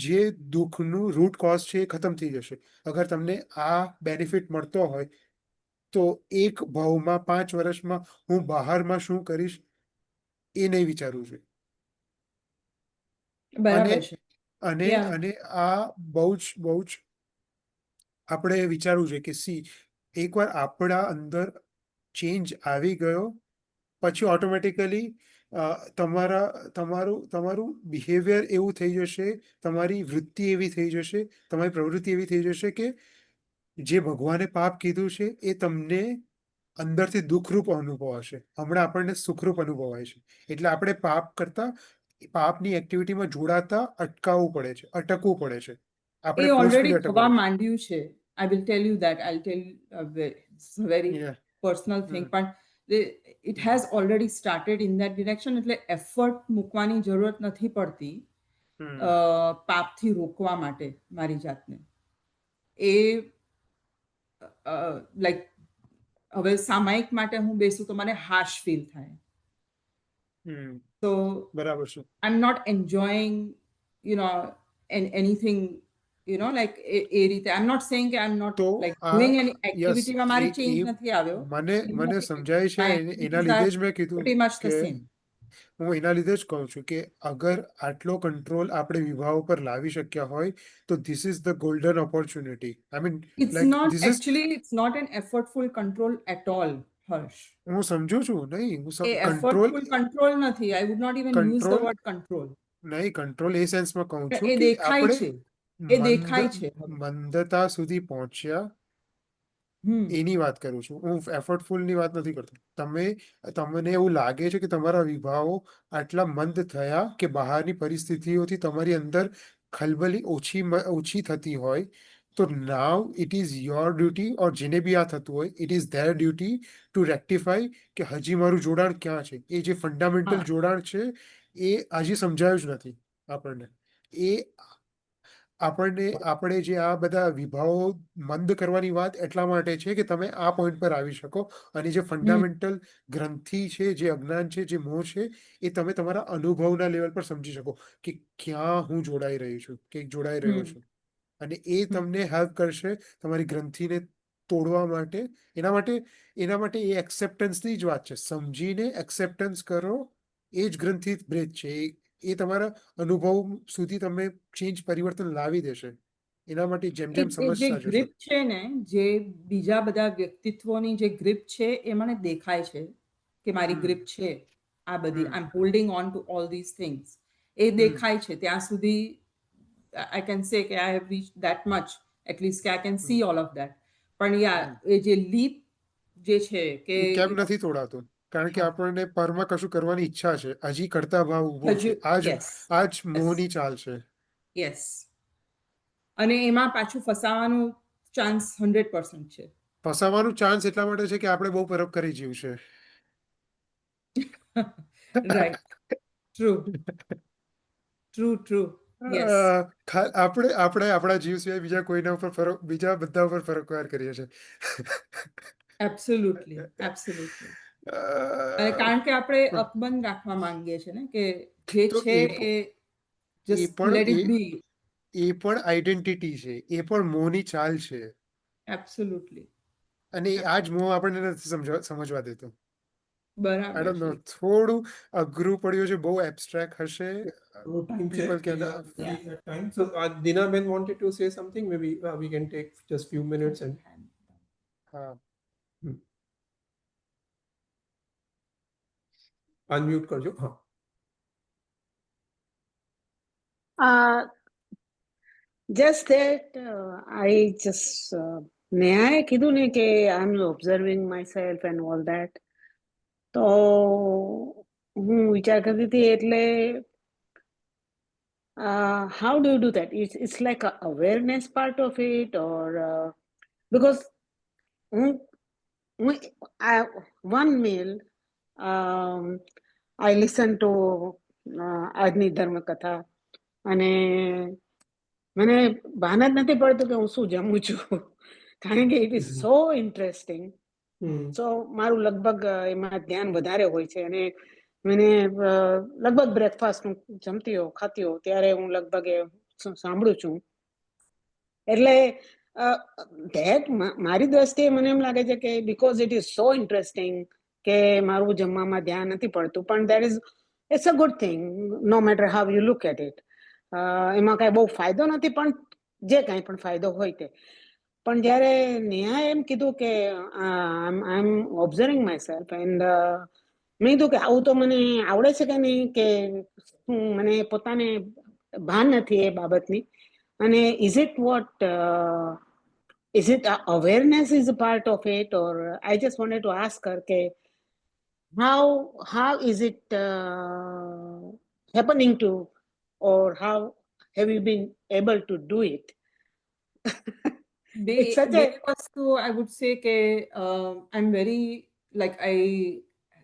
જે દુઃખનું રૂટ કોઝ છે એ ખતમ થઈ જશે. અગર તમને આ બેનિફિટ મળતો હોય તો એક ભાવમાં 5 વર્ષમાં હું બહારમાં શું કરીશ એ નહીં વિચારવું જોઈએ. અને આ બહુ જ આપણે વિચારવું જોઈએ કે એકવાર આપણા અંદર ચેન્જ આવી ગયો પછી ઓટોમેટિકલી તમારું બિહેવિયર એવું થઈ જશે, તમારી વૃત્તિ એવી થઈ જશે, તમારી પ્રવૃત્તિ એવી થઈ જશે કે જે ભગવાને પાપ કીધું છે એ તમને અંદરથી દુઃખરૂપ અનુભવ હશે. હમણાં આપણને સુખરૂપ અનુભવાય છે. એટલે આપણે પાપની એક્ટિવિટીમાં જોડાતા અટકવું પડે છે. એ ઓલરેડી થવા માંડ્યું છે. I will tell you that. I'll tell you a very personal thing. પણ it has already started in that direction. એટલે એફર્ટ મૂકવાની જરૂરત નથી પડતી પાપથી રોકવા માટે મારી જાતને. એ લાઈક હવે સામાયિક માટે હું બેસું તો મને હાશ ફીલ થાય. તો બરાબર છે. I'm not enjoying, anything, like એ રીતે. I'm not saying કે I'm not like doing any activity માં મારી ચેન્જ નથી આવ્યો. મને સમજાય છે. એના લીધે જ મેં કીધું pretty much the same. હું એના લીધે જ કહું છું કે અગર આટલો કંટ્રોલ આપણે વિભાવ પર લાવી શક્યા હોય તો this is the golden opportunity. I mean it's not an effortful control at all, Harsh. હું સમજુ છું. નહીં, effortful control નથી. I would not even use the word control. નહીં, કંટ્રોલ એ સેન્સમાં કહું છું એ કે દેખાય છે. એ દેખાય છે. મંદતા સુધી પહોંચ્યા એની વાત કરું છું. હું એફર્ટફુલની વાત નથી કરતો. તમને એવું લાગે છે કે તમારા વિભાવો આટલા મંદ થયા કે બહારની પરિસ્થિતિઓથી તમારી અંદર ખલબલી ઓછી થતી હોય તો now it is your duty, or જેને બી આ થતું હોય it is their duty to rectify કે હજી મારું જોડાણ ક્યાં છે. એ જે ફંડામેન્ટલ હા. જોડાણ છે એ હજી સમજાયું જ નથી આપણને. એ આપણે જે આ બધા વિભાવો મંદ કરવાની વાત એટલા માટે છે કે તમે આ પોઈન્ટ પર આવી શકો, અને જે ફંડામેન્ટલ ગ્રંથિ છે, જે અજ્ઞાન છે, જે મોહ છે, એ તમે તમારા અનુભવના લેવલ પર સમજી શકો કે ક્યાં હું જોડાઈ રહી છું, કે જોડાઈ રહ્યો છું. અને એ તમને હેલ્પ કરશે તમારી ગ્રંથિને તોડવા માટે. એના માટે એ એક્સેપ્ટન્સની જ વાત છે. સમજીને એક્સેપ્ટન્સ કરો, એ જ ગ્રંથિ બ્રેક છે. એ તમારા અનુભવ સુધી તમે પરિવર્તન લાવી દેશે. એના માટે જેમ જેમ જે સમજતા જશો. ગ્રીપ છે ને, જે બીજા બધા વ્યક્તિત્વોની જે ગ્રીપ છે એ મને દેખાય છે કે મારી ગ્રીપ છે આ બધી. I am holding on to all this things. એ દેખાય છે ત્યાં સુધી આઈ કેન સે કે I have reach that much, at least કે I can see all of that. પણ યાર એ જે લીપ જે છે કે એ કેમ નથી તોડાતું? કારણ કે હા. આપણને પરમાં કશું કરવાની ઈચ્છા છે, હજી કરતા ભાવ ઉભો છે. યસ આજ મોહની ચાલ છે. યસ. અને એમાં પાછું ફસાવાનું ચાન્સ 100% છે. ફસાવાનું ચાન્સ એટલા માટે છે કે આપણે બહુ પરોપકારી જીવ છે. રાઈટ. True true. યસ. આપણે આપણા જીવ સિવાય બીજા બધા ઉપર પરોપકાર કરીએ છીએ. એબ્સોલ્યુટલી. અને કારણ કે આપણે અકબંધ રાખવા માંગીએ છીએ ને કે જે તો છે એ એ જસ્ટ પણ લેટ ઇટ બી. એ પણ આઈડેન્ટિટી છે, એ પણ મોહની ચાલ છે. એબ્સોલ્યુટલી. અને આ જ મોહ આપણને નથી સમજવા દેતો. આઈ બરાબર ડોન્ટ નો, છે. થોડું અઘરું પડ્યું છે, બહુ એબ્સ્ટ્રેક્ટ હશે. So time check. People can We are free at time. So Dina Ben wanted to say something. Maybe we can take just few minutes and હા unmute કરજો. હા. Just that I just ન્યાય કીધું ને કે I am observing myself and all that. તો હું વિચાર કરતી હતી એટલે how do you do that? It's like a awareness part of it, or because one meal I listen to આજની ધર્મકથા, અને મને ભાન જ નથી પડતું કે હું શું જમું છું, કારણ કે ઇટ ઇઝ સો ઇન્ટરેસ્ટિંગ. સો મારું લગભગ એમાં ધ્યાન વધારે હોય છે. અને મને લગભગ બ્રેકફાસ્ટ હું જમતી હોઉં, ખાતી હોઉં, ત્યારે હું લગભગ એ સાંભળું છું. એટલે ધેટ મારી દ્રષ્ટિએ મને એમ લાગે છે કે because it is so interesting કે મારું જમવામાં ધ્યાન નથી પડતું, પણ that is it's a good thing no matter how you look at it. એમાં કાંઈ બહુ ફાયદો નથી, પણ જે કાંઈ પણ ફાયદો હોય તે. પણ જ્યારે નેહાએ એમ કીધું કે I am observing myself, and મેં કીધું કે આવું તો મને આવડે છે કે નહીં, કે મને પોતાને ભાન નથી એ બાબતની. અને is it awareness is a part of it, or I just wanted to ask her કે how is it happening to, or how have you been able to do it? It's such a વસ્તુ I would say કે I'm very like I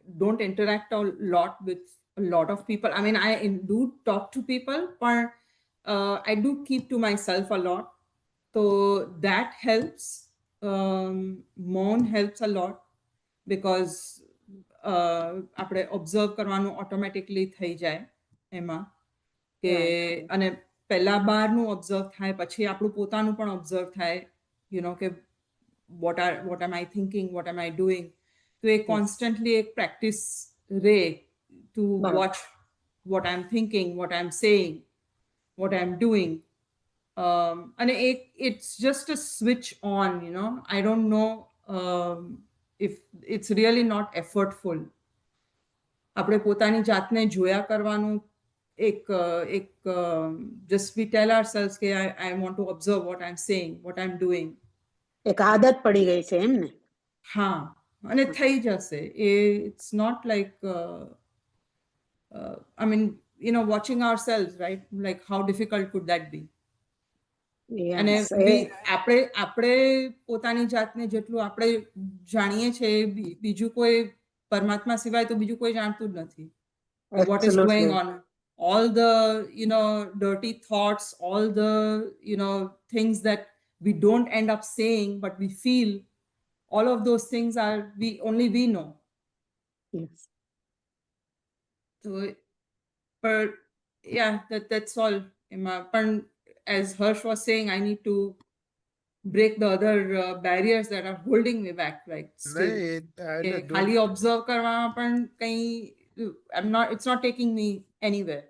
don't interact a lot with a lot of people. I mean, I do talk to people, but I do keep to myself a lot. So that helps. Moun helps a lot because આપણે observe કરવાનું automatically થઈ જાય એમાં કે Right. અને પહેલા બહારનું observe થાય, પછી આપણું પોતાનું પણ ઓબ્ઝર્વ થાય, યુ નો કે what am I thinking, what am I doing. તો એ કોન્સ્ટન્ટલી એક પ્રેક્ટિસ રે ટુ બરાબર. Watch what I'm thinking, what I'm saying, what I'm doing. And it's just a switch on, you know. I don't know if it's really not effortful. આપણે પોતાની જાતને જોયા કરવાનું એક just we tell ourselves કે I want to observe what I'm saying, what I'm doing. એક આદત પડી ગઈ છે એમ ને. હા, અને થઈ જશે. It's not like I mean, you know, watching ourselves, right? Like how difficult could that be? અને Yes, આપણે પોતાની જાતને જેટલું આપણે જાણીએ છીએ બીજું કોઈ પરમાત્મા સિવાય તો બીજું કોઈ જાણતું જ નથી. What is going absolutely. on, all the dirty thoughts, all the things that we don't end up saying but we feel, all of those things are we know. Yes. So but yeah, that's all. But as Harsh was saying, I need to break the other barriers that are holding me back, like still નહીં કે don't ખાલી observe કરવામાં પણ કંઈ it's not taking me anywhere.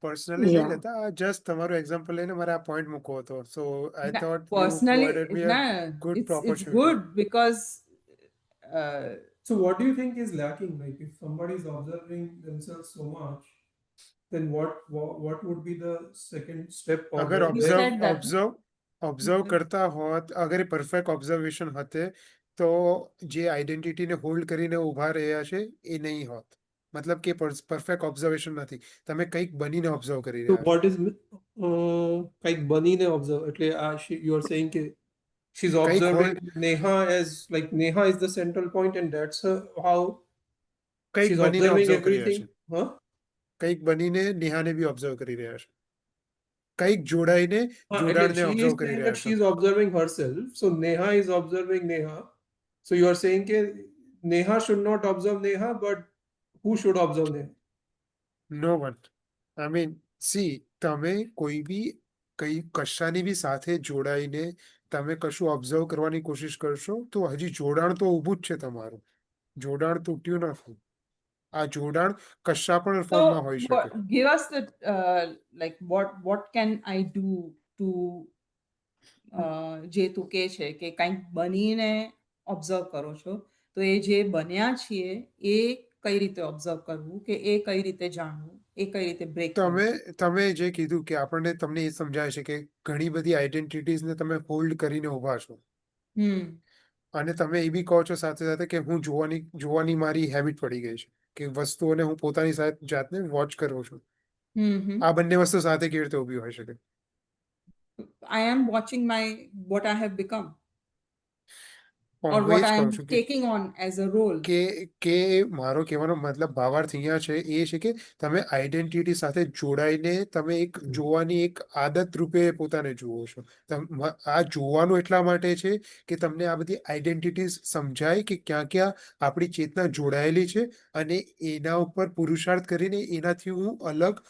Personally નહીં Yeah. લેતા, just તમારું example લઈને મારે આ પોઈન્ટ મૂકવો હતો. સો આઈ Nah, thought you personally provided me a good it's opportunity. good because So what do you think is lacking? Like if somebody is observing themselves so much, then what would be the second step? Or અગર You said that. Observe કરતા હોત, અગર એ perfect observation હતે તો જે આઈડેન્ટિટીને hold કરીને ઊભા રહ્યા છે એ નહીં હોત. મતલબ કે પરફેક્ટ ઓબ્ઝર્વેશન નથી, તમે કંઈક બનીને ઓબ્ઝર્વ કરી So રહ્યા છો. what is like Bunny ne observe? You are saying that she's Kaik observing Neha as like Neha is the central point, and that's how કંઈક she's બનીને observing ઓબ્ઝર્વ કરી રહ્યા everything. છે. Huh? કંઈક બનીને નેહાને બી ઓબ્ઝર્વ કરી રહ્યા છે. કંઈક જોડાઈને Like જોડાણને she is ઓબ્ઝર્વ કરી saying રહ્યા that છો. she's observing herself. So Neha is observing Neha. So you are saying that Neha should not observe Neha, but who should observe Neha? No one. I mean see, તમે કોઈ બી કશાની બી સાથે જોડાઈને તમે કશું observe કરવાની કોશિશ કરશો તો હજી જોડાણ તો ઊભું જ છે તમારું. જોડાણ તૂટ્યું નથી. આ જોડાણ કશા પણ ફોર્મમાં હોઈ શકે. give us the like what can I do to જે તું કહે છે કે કંઈક બનીને ઓબ્ઝર્વ કરો છો, તો એ જે બન્યા છીએ એ કઈ રીતે ઓબ્ઝર્વ કરવું, કે એ કઈ રીતે જાણવું, એ કઈ રીતે બ્રેક તમે જે કીધું કે તમને એ સમજાય છે કે ઘણી બધી આઈડેન્ટિટીઝને તમે હોલ્ડ કરીને ઊભા છો, અને તમે એ બી કહો છો સાથે સાથે કે હું જોવાની મારી હેબિટ પડી ગઈ છે, કે વસ્તુઓને હું પોતાની જાતને વોચ કરું છું. આ બંને વસ્તુ સાથે કેવી રીતે ઊભી હોઈ શકે? I am watching what I have become, or હું what એ જ I કહું am છું taking on as a role. કે મારો કહેવાનો મતલબ ભાવાર્થ અહીંયા છે એ છે કે તમે આઈડેન્ટિટી સાથે જોડાઈને તમે એક જોવાની એક આદત રૂપે પોતાને જુઓ છો. આ જોવાનું એટલા માટે છે કે તમને આ બધી આઈડેન્ટિટીઝ સમજાય કે ક્યાં ક્યાં આપણી ચેતના જોડાયેલી છે, અને એના ઉપર પુરુષાર્થ કરીને એનાથી હું અલગ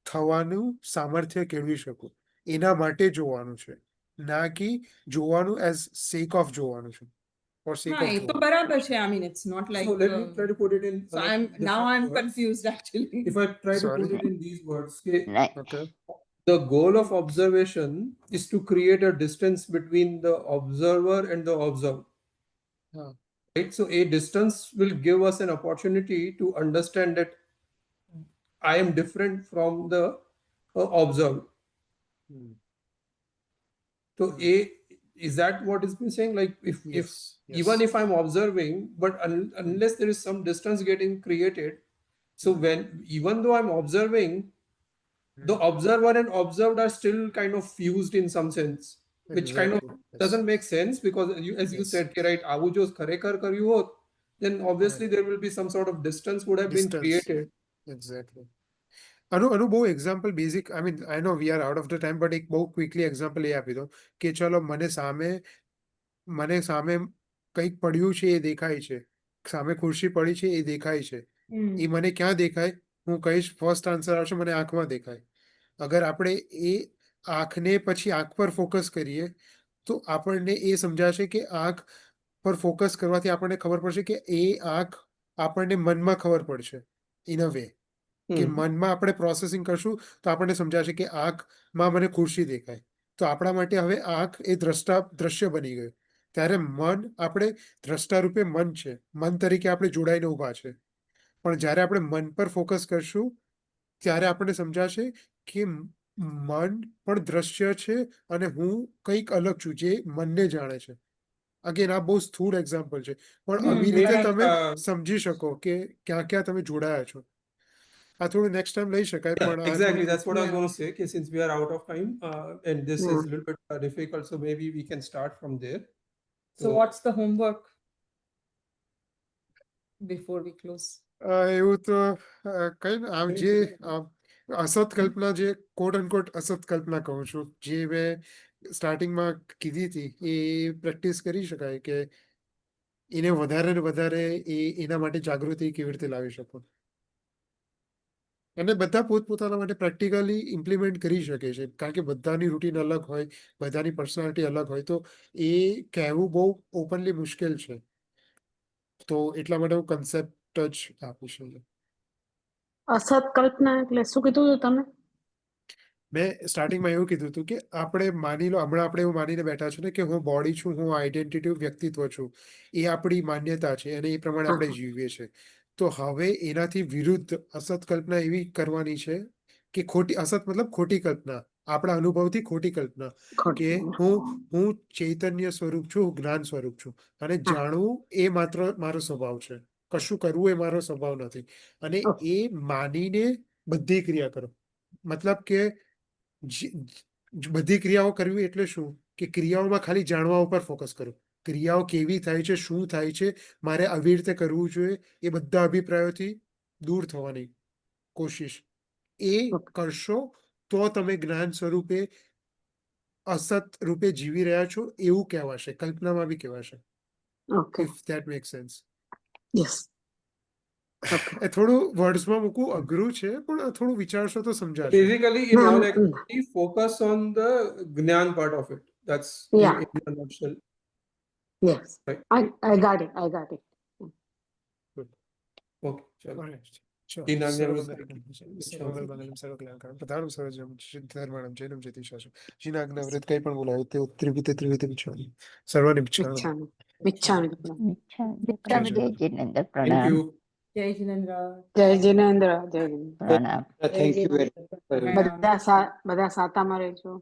થવાનું સામર્થ્ય કેળવી શકું. એના માટે જોવાનું છે, ના કે જોવાનું એઝ સેક ઓફ જોવાનું છે. હા, એ તો બરાબર છે. I mean, it's not like So let me try to put it in. so like I'm different words. confused actually. If I try to Sorry. put it in these words, okay, Right. Okay. the goal of observation is to create a distance between the observer and the observed. Yeah. Right? So a distance will give us an opportunity to understand that I am different from the observed. So is that what is being saying? Like if Yes. even if I'm observing, but unless there is some distance getting created, so even though I'm observing, the observer and observed are still kind of fused in some sense, which kind of doesn't make sense, because as you Yes. said, right, આવું જો ખરેખર કર્યું હોત, then obviously there will be some sort of distance would have been created. Exactly. અનુ બહુ example basic, I mean I know we are out of the time, but એક બહુ quickly example એ આપી દો કે ચલો મને સામે કંઈક પડ્યું છે એ દેખાય છે, સામે ખુરશી પડી છે એ દેખાય છે. એ મને ક્યાં દેખાય? હું કહીશ ફર્સ્ટ આન્સર આવશે મને આંખમાં દેખાય. અગર આપણે એ આંખને પછી આંખ પર ફોકસ કરીએ તો આપણને એ સમજાશે કે આંખ પર ફોકસ કરવાથી આપણને ખબર પડશે કે એ આંખ આપણને મનમાં ખબર પડશે ઇન અ વે, કે મનમાં આપણે પ્રોસેસિંગ કરશું તો આપણને સમજાશે કે આંખમાં મને ખુરશી દેખાય. તો આપણા માટે હવે આંખ એ દ્રશ્ય બની ગયું. ત્યારે મન આપણે દ્રષ્ટા રૂપે મન છે, મન તરીકે આપણે જોડાઈને ઊભા છે. પણ જ્યારે આપણે મન પર ફોકસ કરશું ત્યારે આપણને સમજાશે કે મન પણ દ્રશ્ય છે અને હું કંઈક અલગ છું જે મનને જાણે છે. અગેન આ બહુ સ્થૂળ એક્ઝામ્પલ છે, પણ આવી રીતે તમે સમજી શકો કે ક્યાં ક્યાં તમે જોડાયા છો. આ થોડું નેક્સ્ટ ટાઈમ લઈ શકાય Yeah, પણ આ exactly. થોડું That's what I was Yeah. going to say. Okay, since we are out of time, and this is Yeah. a little bit difficult, so maybe we can start from there. So what's the homework before we close? એવું તો કઈ ને આમ જે અસત કલ્પના જે કોટ અનકોટ અસત કલ્પના કહું છું જે મેં સ્ટાર્ટિંગમાં કીધી હતી એ પ્રેક્ટિસ કરી શકાય કે એને વધારે ને વધારે એના માટે જાગૃતિ કેવી રીતે લાવી શકો અને બધા પોતપોતાના માટે પ્રેક્ટિકલી ઇમ્પ્લિમેન્ટ કરી શકે છે કારણ કે બધાની રૂટીન અલગ હોય બધાની પર્સનાલિટી અલગ હોય તો એ કહેવું બહુ ઓપનલી મુશ્કેલ છે તો એટલા માટે હું કન્સેપ્ટ જ આપું છું અસત કલ્પના એટલે શું કીધું હતું તમે? મેં સ્ટાર્ટિંગમાં એવું કીધું હતું કે આપણે માની લો હમણાં આપણે એવું માનીને બેઠા છું ને કે હું બોડી છું હું આઈડેન્ટિટી વ્યક્તિત્વ છું એ આપણી માન્યતા છે અને એ પ્રમાણે આપણે જીવીએ છીએ તો હવે એનાથી વિરુદ્ધ અસત કલ્પના એવી કરવાની છે કે ખોટી અસત મતલબ ખોટી કલ્પના આપણા અનુભવથી ખોટી કલ્પના કે હું ચૈતન્ય સ્વરૂપ છું જ્ઞાન સ્વરૂપ છું અને જાણવું એ માત્ર મારો સ્વભાવ છે કશું કરવું એ મારો સ્વભાવ નથી અને એ માનીને બધી ક્રિયા કરો મતલબ કે બધી ક્રિયાઓ કરવી એટલે શું કે ક્રિયાઓમાં ખાલી જાણવા ઉપર ફોકસ કરો ક્રિયાઓ કેવી થાય છે શું થાય છે મારે આવી રીતે કરવું જોઈએ એ બધા અભિપ્રાયોથી દૂર થવાની કોશિશ એ કરશો તો તમે જ્ઞાન સ્વરૂપે અસત રૂપે જીવી રહ્યા છો એવું કહેવાશે કલ્પનામાં બી કહેવાશે okay if that make sense yes એ થોડું વર્ડ્સમાં મૂકવું અઘરું છે પણ થોડું વિચારશો તો સમજાશે Basically, in all actuality, focus on the Gnan part of it. That's Yeah. in a nutshell. Yes Right. I got it. Okay. chalo. Alright. Sure. Dinanya પ્રધાનમ સર્વજ્ઞમ સિદ્ધર્મણમ જૈનમ જ્યોતિષાસુ જીનાજ્ઞા વ્રત કંઈ પણ બોલાવે તે ત્રિવિધ વિચારી સર્વને વિચારવાનું મિચ્છામિ જય જિનેન્દ્ર Thank પ્રણામ you. Jai Jinendra. જય જિનેન્દ્ર જય જિનેન્દ્ર પ્રણામ જય Thank you Jinendra. very much. બધા સાતામાં રહેજો